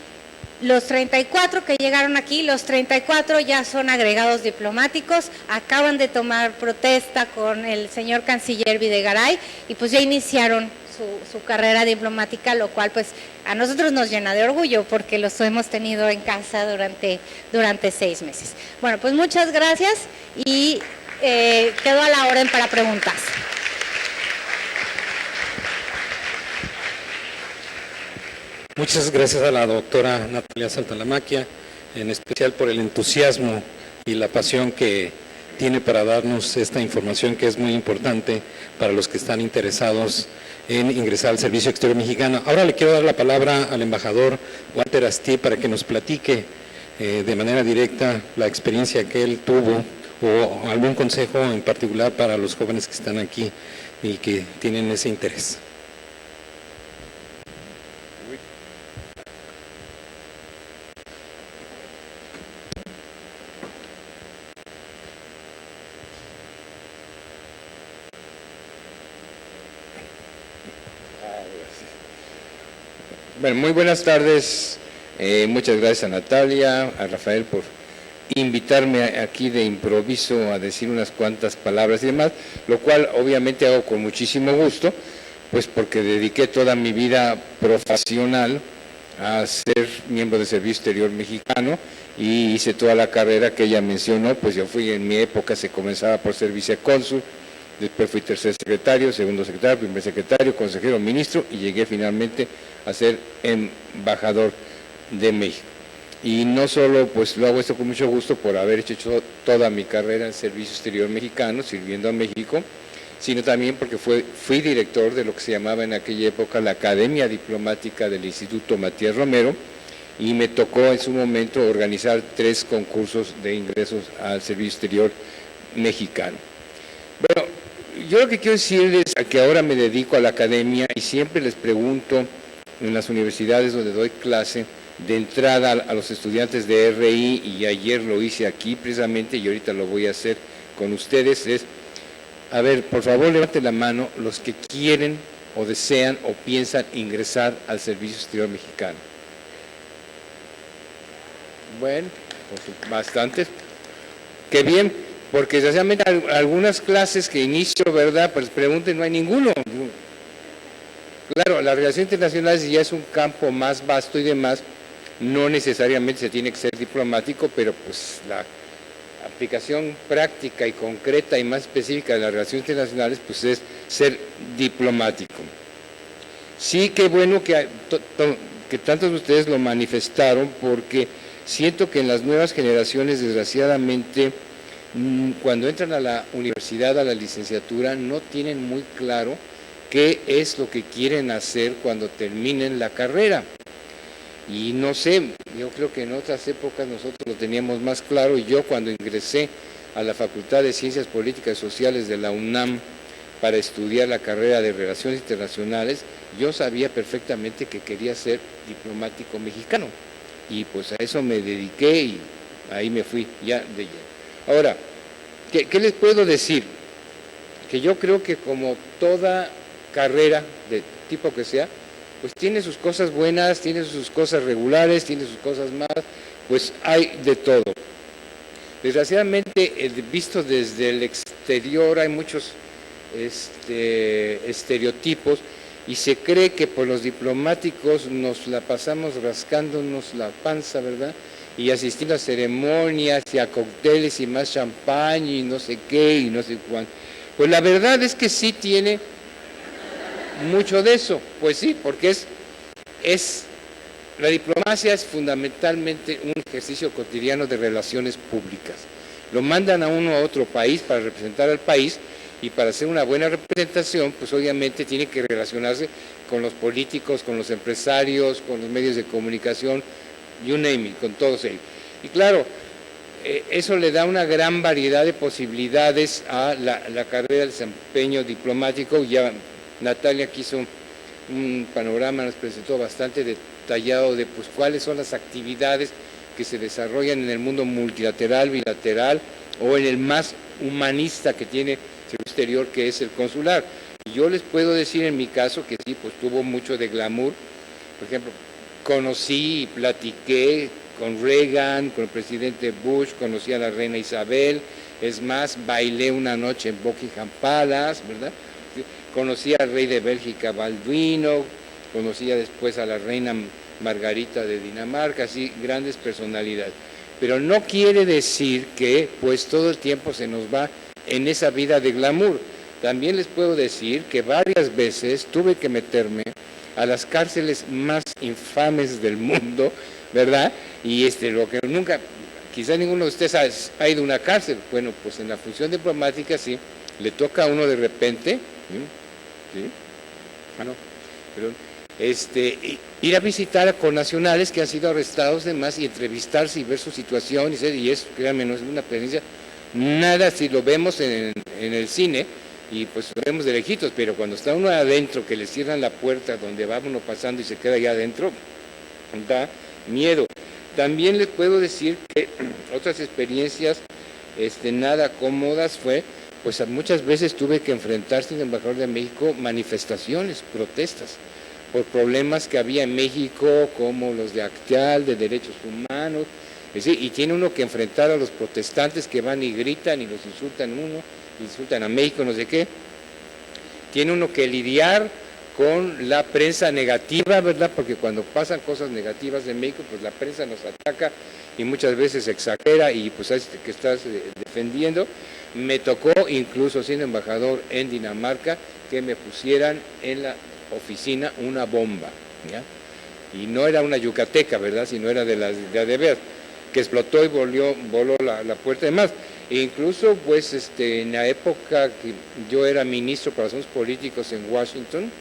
los 34 que llegaron aquí, los 34 ya son agregados diplomáticos, acaban de tomar protesta con el señor canciller Videgaray y pues ya iniciaron su carrera diplomática, lo cual pues a nosotros nos llena de orgullo porque los hemos tenido en casa durante 6 meses. Bueno, pues muchas gracias y quedo a la orden para preguntas.
Muchas gracias a la doctora Natalia Saltalamacchia, en especial por el entusiasmo y la pasión que tiene para darnos esta información que es muy importante para los que están interesados en ingresar al Servicio Exterior Mexicano. Ahora le quiero dar la palabra al embajador Walter Asti para que nos platique de manera directa la experiencia que él tuvo o algún consejo en particular para los jóvenes que están aquí y que tienen ese interés.
Bueno, muy buenas tardes, muchas gracias a Natalia, a Rafael por invitarme aquí de improviso a decir unas cuantas palabras y demás, lo cual obviamente hago con muchísimo gusto, pues porque dediqué toda mi vida profesional a ser miembro del Servicio Exterior Mexicano y hice toda la carrera que ella mencionó. Pues yo fui, en mi época se comenzaba por ser vicecónsul, después fui tercer secretario, segundo secretario, primer secretario, consejero, ministro y llegué finalmente a ser embajador de México. Y no solo pues lo hago esto con mucho gusto por haber hecho toda mi carrera en Servicio Exterior Mexicano, sirviendo a México, sino también porque fui director de lo que se llamaba en aquella época la Academia Diplomática del Instituto Matías Romero, y me tocó en su momento organizar 3 concursos de ingresos al servicio exterior mexicano. Bueno, yo lo que quiero decirles es que ahora me dedico a la academia y siempre les pregunto en las universidades donde doy clase de entrada a los estudiantes de RI, y ayer lo hice aquí precisamente y ahorita lo voy a hacer con ustedes, es, a ver, por favor levanten la mano los que quieren o desean o piensan ingresar al servicio exterior mexicano. Bueno, pues bastantes. Qué bien, porque desgraciadamente algunas clases que inicio, ¿verdad? Pues pregunten, no hay ninguno. Claro, la relación internacional ya es un campo más vasto y demás, no necesariamente se tiene que ser diplomático, pero pues la aplicación práctica y concreta y más específica de las relaciones internacionales pues es ser diplomático. Sí, qué bueno que tantos de ustedes lo manifestaron, porque siento que en las nuevas generaciones, desgraciadamente, cuando entran a la universidad, a la licenciatura, no tienen muy claro qué es lo que quieren hacer cuando terminen la carrera. Y no sé, yo creo que en otras épocas nosotros lo teníamos más claro, y yo cuando ingresé a la Facultad de Ciencias Políticas y Sociales de la UNAM para estudiar la carrera de Relaciones Internacionales, yo sabía perfectamente que quería ser diplomático mexicano. Y pues a eso me dediqué y ahí me fui ya de lleno. Ahora, ¿qué les puedo decir? Que yo creo que como toda carrera de tipo que sea, pues tiene sus cosas buenas, tiene sus cosas regulares, tiene sus cosas malas, pues hay de todo. Desgraciadamente, visto desde el exterior, hay muchos estereotipos, y se cree que por los diplomáticos nos la pasamos rascándonos la panza, ¿verdad? Y asistiendo a ceremonias y a cócteles y más champán y no sé qué y no sé cuánto. Pues la verdad es que sí tiene mucho de eso, pues sí, porque la diplomacia es fundamentalmente un ejercicio cotidiano de relaciones públicas. Lo mandan a uno a otro país para representar al país, y para hacer una buena representación, pues obviamente tiene que relacionarse con los políticos, con los empresarios, con los medios de comunicación, you name it, con todos ellos. Y claro, eso le da una gran variedad de posibilidades a la carrera de desempeño diplomático. Ya Natalia aquí hizo un panorama, nos presentó bastante detallado de pues cuáles son las actividades que se desarrollan en el mundo multilateral, bilateral, o en el más humanista que tiene el exterior, que es el consular. Y yo les puedo decir en mi caso que sí, pues tuvo mucho de glamour. Por ejemplo, conocí y platiqué con Reagan, con el presidente Bush, conocí a la reina Isabel, es más, bailé una noche en Buckingham Palace, ¿verdad? Conocí al rey de Bélgica, Balduino, conocía después a la reina Margarita de Dinamarca, así, grandes personalidades. Pero no quiere decir que pues todo el tiempo se nos va en esa vida de glamour. También les puedo decir que varias veces tuve que meterme a las cárceles más infames del mundo, ¿verdad? Y lo que nunca, quizá ninguno de ustedes ha ido a una cárcel. Bueno, pues en la función diplomática sí, le toca a uno de repente, ¿sí? Ah, no, perdón. Ir a visitar a connacionales que han sido arrestados y demás, y entrevistarse y ver su situación, y eso, créanme, no es una experiencia nada si lo vemos en el cine, y pues lo vemos de lejitos, pero cuando está uno adentro, que le cierran la puerta donde va uno pasando y se queda allá adentro, da miedo. También les puedo decir que otras experiencias nada cómodas fue, pues muchas veces tuve que enfrentar, sin embajador de México, manifestaciones, protestas, por problemas que había en México, como los de Acteal, de derechos humanos, y tiene uno que enfrentar a los protestantes que van y gritan y los insultan insultan a México, no sé qué. Tiene uno que lidiar con la prensa negativa, ¿verdad? Porque cuando pasan cosas negativas en México, pues la prensa nos ataca y muchas veces exagera y pues es que estás defendiendo. Me tocó, incluso siendo embajador en Dinamarca, que me pusieran en la oficina una bomba, ¿ya? Y no era una yucateca, ¿verdad? Sino era de las de ver, que explotó y voló la puerta. Además, incluso pues en la época que yo era ministro para asuntos políticos en Washington,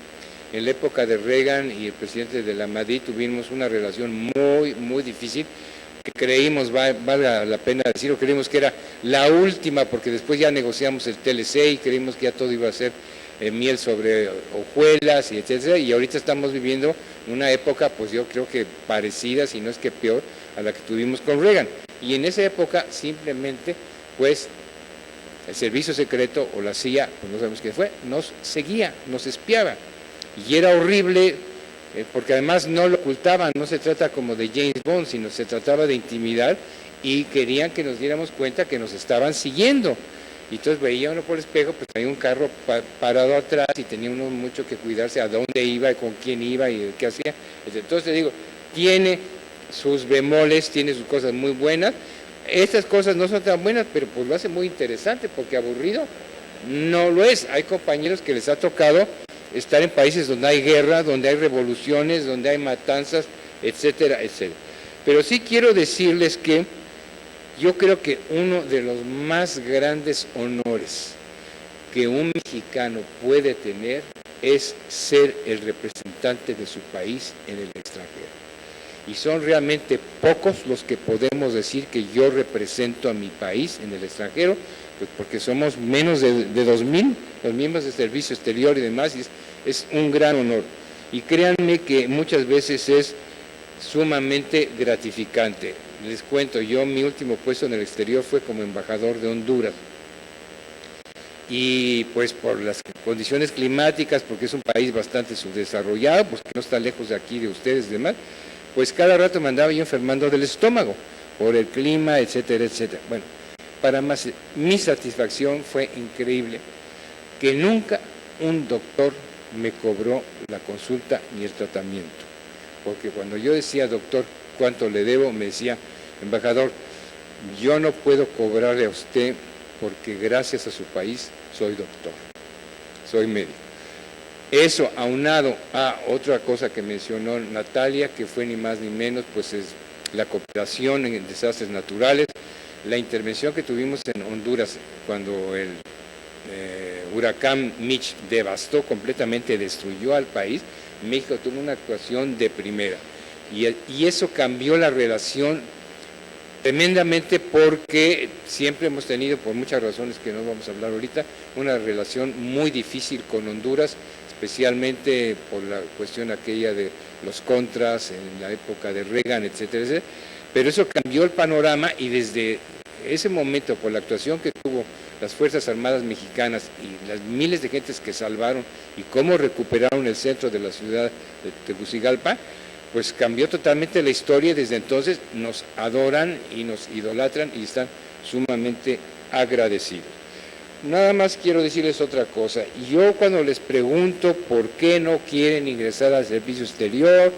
en la época de Reagan y el presidente de la Madrid tuvimos una relación muy difícil, que creímos, valga la pena decirlo, creímos que era la última, porque después ya negociamos el TLC y creímos que ya todo iba a ser miel sobre hojuelas y etcétera, y ahorita estamos viviendo una época, pues yo creo que parecida, si no es que peor, a la que tuvimos con Reagan. Y en esa época simplemente, pues, el servicio secreto o la CIA, pues no sabemos qué fue, nos seguía, nos espiaba. Y era horrible, porque además no lo ocultaban, no se trata como de James Bond, sino se trataba de intimidar y querían que nos diéramos cuenta que nos estaban siguiendo. Y entonces veía uno por el espejo, pues hay un carro parado atrás y tenía uno mucho que cuidarse a dónde iba y con quién iba y qué hacía. Entonces te digo, tiene sus bemoles, tiene sus cosas muy buenas. Estas cosas no son tan buenas, pero pues lo hace muy interesante, porque aburrido no lo es. Hay compañeros que les ha tocado estar en países donde hay guerra, donde hay revoluciones, donde hay matanzas, etcétera, etcétera. Pero sí quiero decirles que yo creo que uno de los más grandes honores que un mexicano puede tener es ser el representante de su país en el extranjero. Y son realmente pocos los que podemos decir que yo represento a mi país en el extranjero, pues porque somos menos de 2,000 los miembros del servicio exterior y demás, y es un gran honor. Y créanme que muchas veces es sumamente gratificante. Les cuento, yo mi último puesto en el exterior fue como embajador de Honduras. Y pues por las condiciones climáticas, porque es un país bastante subdesarrollado, pues que no está lejos de aquí, de ustedes y demás, pues cada rato me andaba yo enfermando del estómago, por el clima, etcétera, etcétera. Bueno, mi satisfacción fue increíble, que nunca un doctor me cobró la consulta ni el tratamiento. Porque cuando yo decía, doctor, ¿cuánto le debo?, me decía, embajador, yo no puedo cobrarle a usted porque gracias a su país soy doctor, soy médico. Eso aunado a otra cosa que mencionó Natalia, que fue ni más ni menos, pues es la cooperación en desastres naturales, la intervención que tuvimos en Honduras cuando el huracán Mitch devastó completamente, destruyó al país. México tuvo una actuación de primera y eso cambió la relación tremendamente, porque siempre hemos tenido, por muchas razones que no vamos a hablar ahorita, una relación muy difícil con Honduras, especialmente por la cuestión aquella de los contras en la época de Reagan, etcétera, etcétera. Pero eso cambió el panorama, y desde ese momento, por la actuación que tuvo las Fuerzas Armadas mexicanas y las miles de gentes que salvaron y cómo recuperaron el centro de la ciudad de Tegucigalpa, pues cambió totalmente la historia, y desde entonces nos adoran y nos idolatran y están sumamente agradecidos. Nada más quiero decirles otra cosa. Yo cuando les pregunto por qué no quieren ingresar al servicio exterior,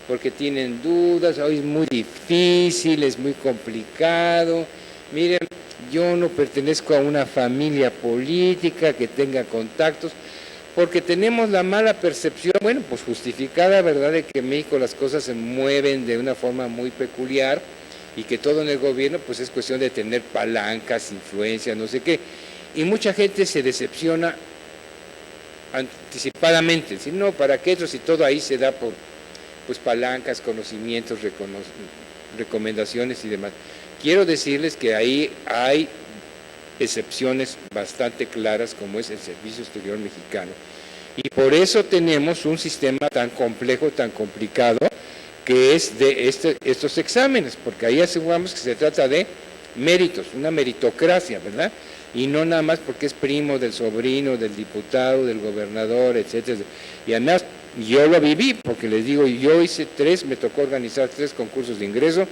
porque tienen dudas, hoy es muy difícil, es muy complicado. Miren, yo no pertenezco a una familia política que tenga contactos, porque tenemos la mala percepción, bueno, pues justificada, ¿verdad?, de que en México las cosas se mueven de una forma muy peculiar y que todo en el gobierno pues es cuestión de tener palancas, influencias, no sé qué. Y mucha gente se decepciona anticipadamente, si no, ¿para qué? Si todo ahí se da por pues palancas, conocimientos, recomendaciones y demás. Quiero decirles que ahí hay excepciones bastante claras, como es el Servicio Exterior Mexicano. Y por eso tenemos un sistema tan complejo, tan complicado, que es de estos exámenes, porque ahí aseguramos que se trata de méritos, una meritocracia, ¿verdad? Y no nada más porque es primo del sobrino, del diputado, del gobernador, etcétera. Y además, yo lo viví, porque les digo, yo hice me tocó organizar 3 concursos de ingreso,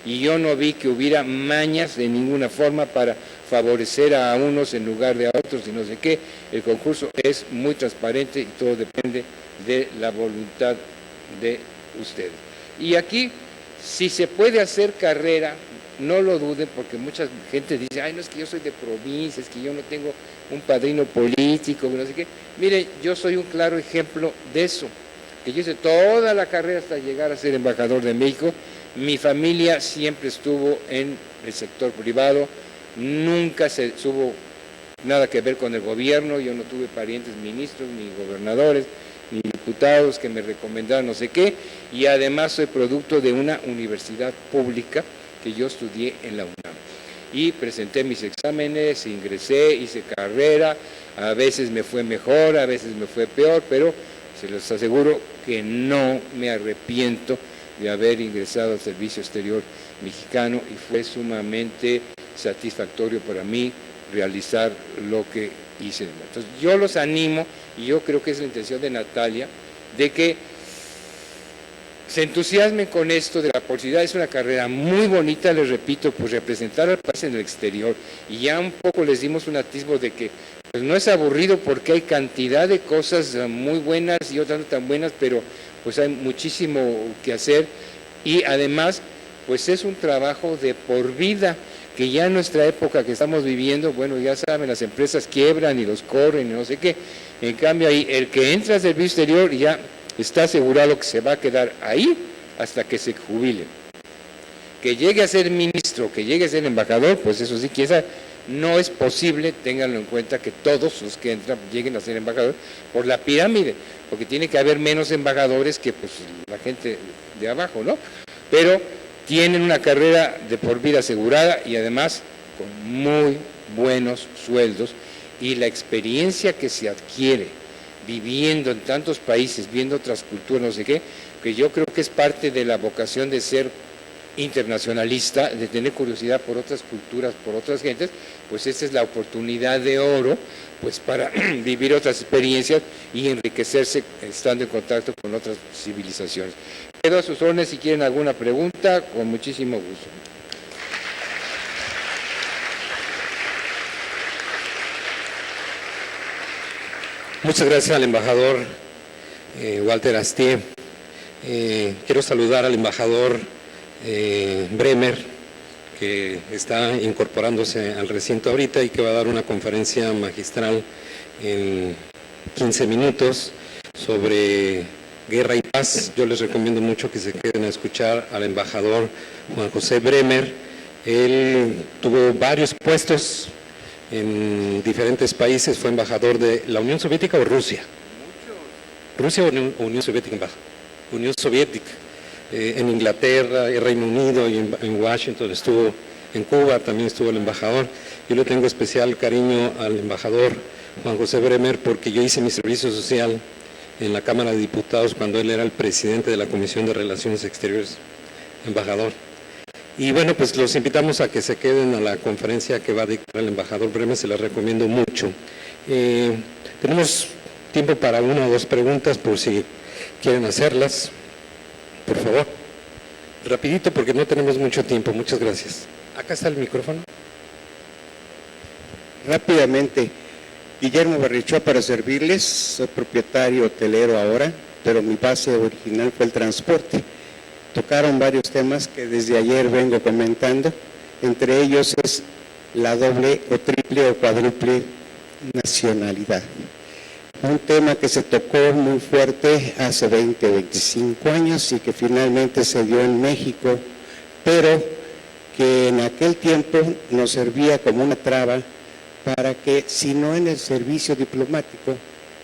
y yo no vi que hubiera mañas de ninguna forma para favorecer a unos en lugar de a otros y no sé qué. El concurso es muy transparente y todo depende de la voluntad de ustedes. Y aquí, si se puede hacer carrera, no lo duden, porque mucha gente dice, ay, no, es que yo soy de provincia, es que yo no tengo un padrino político, no sé qué. Miren, yo soy un claro ejemplo de eso, que yo hice toda la carrera hasta llegar a ser embajador de México. Mi familia siempre estuvo en el sector privado, nunca se tuvo nada que ver con el gobierno, yo no tuve parientes ministros, ni gobernadores, ni Diputados, que me recomendaron no sé qué, y además soy producto de una universidad pública que yo estudié en la UNAM. Y presenté mis exámenes, ingresé, hice carrera, a veces me fue mejor, a veces me fue peor, pero se los aseguro que no me arrepiento de haber ingresado al Servicio Exterior Mexicano y fue sumamente satisfactorio para mí realizar lo que hice. Entonces yo los animo, y yo creo que es la intención de Natalia, de que se entusiasmen con esto de la posibilidad. Es una carrera muy bonita, les repito, pues representar al país en el exterior, y ya un poco les dimos un atisbo de que pues no es aburrido porque hay cantidad de cosas muy buenas y otras no tan buenas, pero pues hay muchísimo que hacer, y además pues es un trabajo de por vida, que ya en nuestra época que estamos viviendo, bueno, ya saben, las empresas quiebran y los corren y no sé qué. En cambio ahí el que entra al servicio exterior ya está asegurado que se va a quedar ahí hasta que se jubile. Que llegue a ser ministro, que llegue a ser embajador, pues eso sí, quizá no es posible, ténganlo en cuenta, que todos los que entran lleguen a ser embajador por la pirámide, porque tiene que haber menos embajadores que pues la gente de abajo, ¿no? Pero tienen una carrera de por vida asegurada y además con muy buenos sueldos, y la experiencia que se adquiere viviendo en tantos países, viendo otras culturas, no sé qué, que yo creo que es parte de la vocación de ser internacionalista, de tener curiosidad por otras culturas, por otras gentes, pues esta es la oportunidad de oro pues para vivir otras experiencias y enriquecerse estando en contacto con otras civilizaciones. Quedo a sus órdenes si quieren alguna pregunta, con muchísimo gusto.
Muchas gracias al embajador Walter Astié. Quiero saludar al embajador Bremer, que está incorporándose al recinto ahorita y que va a dar una conferencia magistral en 15 minutos sobre guerra y paz. Yo les recomiendo mucho que se queden a escuchar al embajador Juan José Bremer. Él tuvo varios puestos en diferentes países, fue embajador de la Unión Soviética o Rusia. Rusia o Unión Soviética, Unión Soviética. En Inglaterra, en Reino Unido y en Washington estuvo, en Cuba también estuvo el embajador. Yo le tengo especial cariño al embajador Juan José Bremer porque yo hice mi servicio social en la Cámara de Diputados cuando él era el presidente de la Comisión de Relaciones Exteriores, embajador. Y bueno, pues los invitamos a que se queden a la conferencia que va a dictar el embajador Bremer, se las recomiendo mucho. Tenemos tiempo para una o dos preguntas por si quieren hacerlas. Por favor, rapidito porque no tenemos mucho tiempo. Muchas gracias. Acá está el micrófono.
Rápidamente, Guillermo Barrichua para servirles. Soy propietario hotelero ahora, pero mi base original fue el transporte. Tocaron varios temas que desde ayer vengo comentando, entre ellos es la doble o triple o cuádruple nacionalidad. Un tema que se tocó muy fuerte hace 20 o 25 años y que finalmente se dio en México, pero que en aquel tiempo nos servía como una traba para que, si no en el servicio diplomático,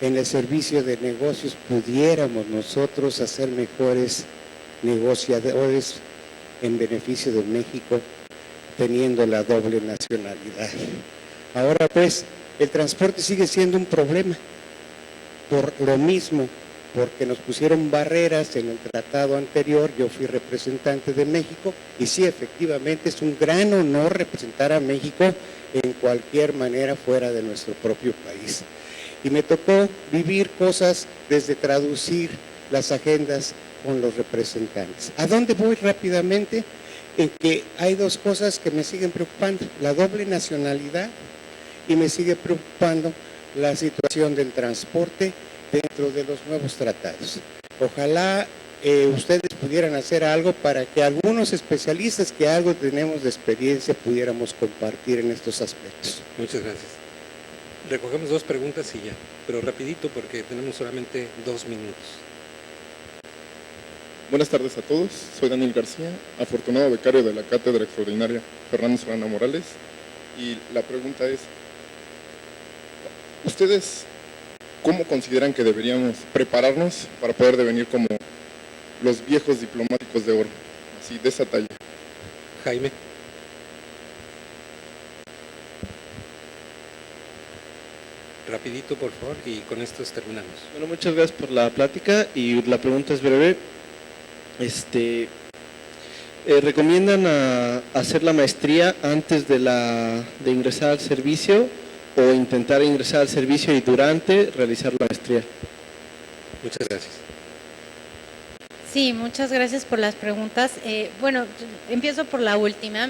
en el servicio de negocios pudiéramos nosotros hacer mejores negociadores en beneficio de México, teniendo la doble nacionalidad. Ahora pues, el transporte sigue siendo un problema, por lo mismo, porque nos pusieron barreras en el tratado anterior. Yo fui representante de México y sí, efectivamente es un gran honor representar a México en cualquier manera fuera de nuestro propio país. Y me tocó vivir cosas desde traducir las agendas con los representantes. ¿A dónde voy rápidamente? En que hay dos cosas que me siguen preocupando: la doble nacionalidad, y me sigue preocupando la situación del transporte dentro de los nuevos tratados. Ojalá ustedes pudieran hacer algo para que algunos especialistas que algo tenemos de experiencia pudiéramos compartir en estos aspectos.
Muchas gracias. Recogemos dos preguntas y ya, pero rapidito porque tenemos solamente 2 minutos.
Buenas tardes a todos, soy Daniel García, afortunado becario de la Cátedra Extraordinaria Fernando Solana Morales, y la pregunta es, ustedes ¿cómo consideran que deberíamos prepararnos para poder devenir como los viejos diplomáticos de oro, así de esa talla?
Jaime. Rapidito, por favor, y con esto terminamos.
Bueno, muchas gracias por la plática y la pregunta es breve. ¿Recomiendan hacer la maestría antes de ingresar al servicio o intentar ingresar al servicio y durante realizar la maestría?
Muchas gracias.
Sí, muchas gracias por las preguntas. Bueno, empiezo por la última.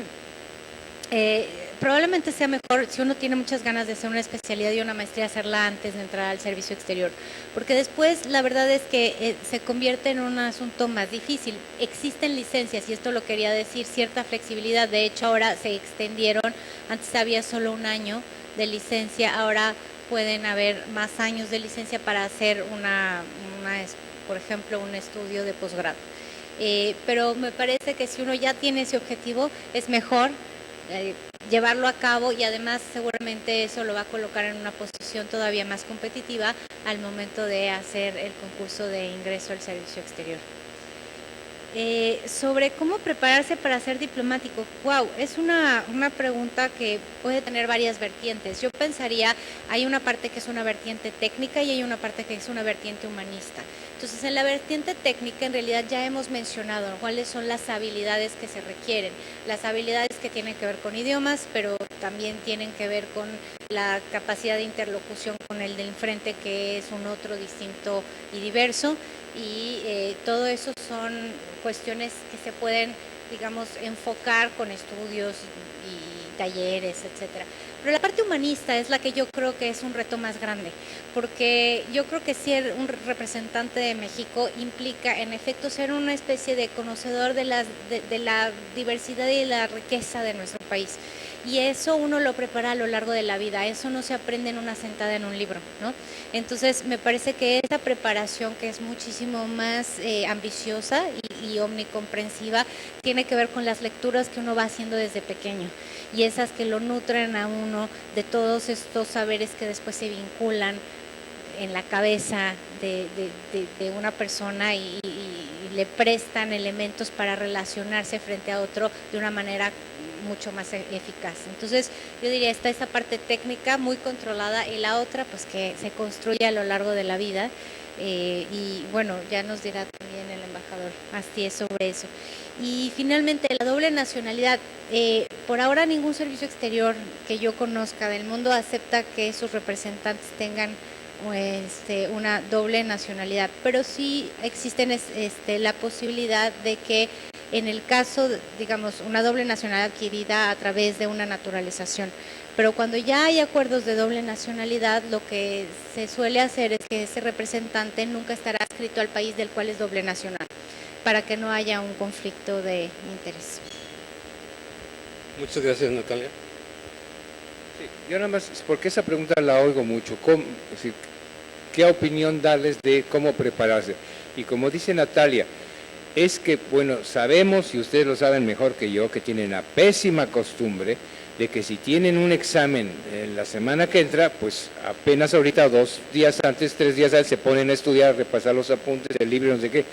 Probablemente sea mejor, si uno tiene muchas ganas de hacer una especialidad y una maestría, hacerla antes de entrar al servicio exterior, porque después la verdad es que se convierte en un asunto más difícil. Existen licencias, y esto lo quería decir, cierta flexibilidad. De hecho, ahora se extendieron, antes había solo un año de licencia, ahora pueden haber más años de licencia para hacer por ejemplo, un estudio de posgrado. Pero me parece que si uno ya tiene ese objetivo, es mejor llevarlo a cabo, y además seguramente eso lo va a colocar en una posición todavía más competitiva al momento de hacer el concurso de ingreso al servicio exterior. Sobre cómo prepararse para ser diplomático, wow, es una pregunta que puede tener varias vertientes. Yo pensaría, hay una parte que es una vertiente técnica y hay una parte que es una vertiente humanista. Entonces, en la vertiente técnica, en realidad ya hemos mencionado cuáles son las habilidades que se requieren. Las habilidades que tienen que ver con idiomas, pero también tienen que ver con la capacidad de interlocución con el del enfrente, que es un otro distinto y diverso. Y todo eso son cuestiones que se pueden, digamos, enfocar con estudios y talleres, etcétera. Pero la parte humanista es la que yo creo que es un reto más grande, porque yo creo que ser un representante de México implica, en efecto, ser una especie de conocedor de la diversidad y la riqueza de nuestro país. Y eso uno lo prepara a lo largo de la vida, eso no se aprende en una sentada en un libro, ¿no? Entonces, me parece que esta preparación, que es muchísimo más ambiciosa y omnicomprensiva, tiene que ver con las lecturas que uno va haciendo desde pequeño, y esas que lo nutren a uno de todos estos saberes que después se vinculan en la cabeza de una persona y le prestan elementos para relacionarse frente a otro de una manera mucho más eficaz. Entonces, yo diría, está esa parte técnica muy controlada, y la otra, pues, que se construye a lo largo de la vida, y bueno, ya nos dirá también el embajador Astier sobre eso. Y finalmente, la doble nacionalidad. Por ahora ningún servicio exterior que yo conozca del mundo acepta que sus representantes tengan una doble nacionalidad, pero sí existen la posibilidad de que, en el caso, digamos, una doble nacionalidad adquirida a través de una naturalización. Pero cuando ya hay acuerdos de doble nacionalidad, lo que se suele hacer es que ese representante nunca estará adscrito al país del cual es doble nacional, para que no haya un conflicto de interés.
Muchas gracias, Natalia.
Sí, yo nada más, porque esa pregunta la oigo mucho, es decir, ¿qué opinión darles de cómo prepararse? Y como dice Natalia, es que, bueno, sabemos, y ustedes lo saben mejor que yo, que tienen la pésima costumbre de que si tienen un examen la semana que entra, pues apenas ahorita 2 días antes, 3 días antes, se ponen a estudiar, a repasar los apuntes, el libro, no sé qué.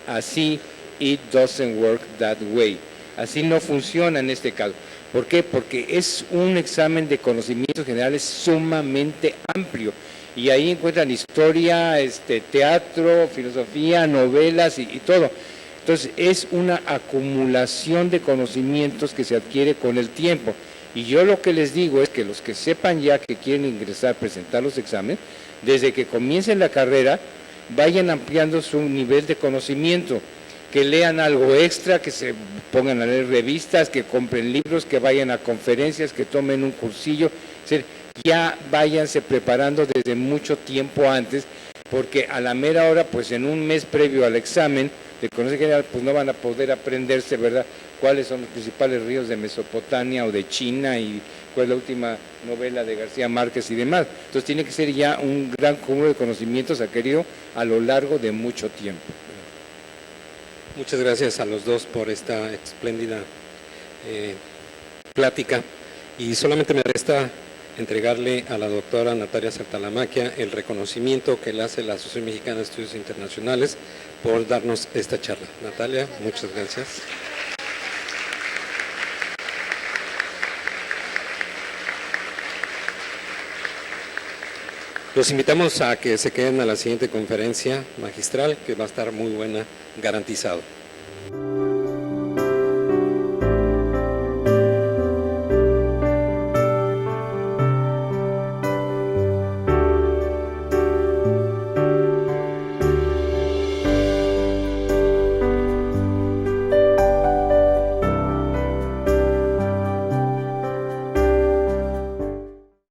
Así, it doesn't work that way. Así no funciona en este caso. ¿Por qué? Porque es un examen de conocimientos generales sumamente amplio. Y ahí encuentran historia, teatro, filosofía, novelas y todo. Entonces, es una acumulación de conocimientos que se adquiere con el tiempo. Y yo lo que les digo es que los que sepan ya que quieren ingresar, presentar los exámenes, desde que comiencen la carrera, vayan ampliando su nivel de conocimiento, que lean algo extra, que se pongan a leer revistas, que compren libros, que vayan a conferencias, que tomen un cursillo. Es decir, ya váyanse preparando desde mucho tiempo antes, porque a la mera hora, pues en un mes previo al examen de conocimiento general, pues no van a poder aprenderse, ¿verdad?, cuáles son los principales ríos de Mesopotamia o de China y cuál es la última novela de García Márquez y demás. Entonces tiene que ser ya un gran cúmulo de conocimientos adquirido a lo largo de mucho tiempo.
Muchas gracias a los dos por esta espléndida plática. Y solamente me resta entregarle a la doctora Natalia Santalamaquia el reconocimiento que le hace la Asociación Mexicana de Estudios Internacionales por darnos esta charla. Natalia, muchas gracias. Los invitamos a que se queden a la siguiente conferencia magistral, que va a estar muy buena, garantizado.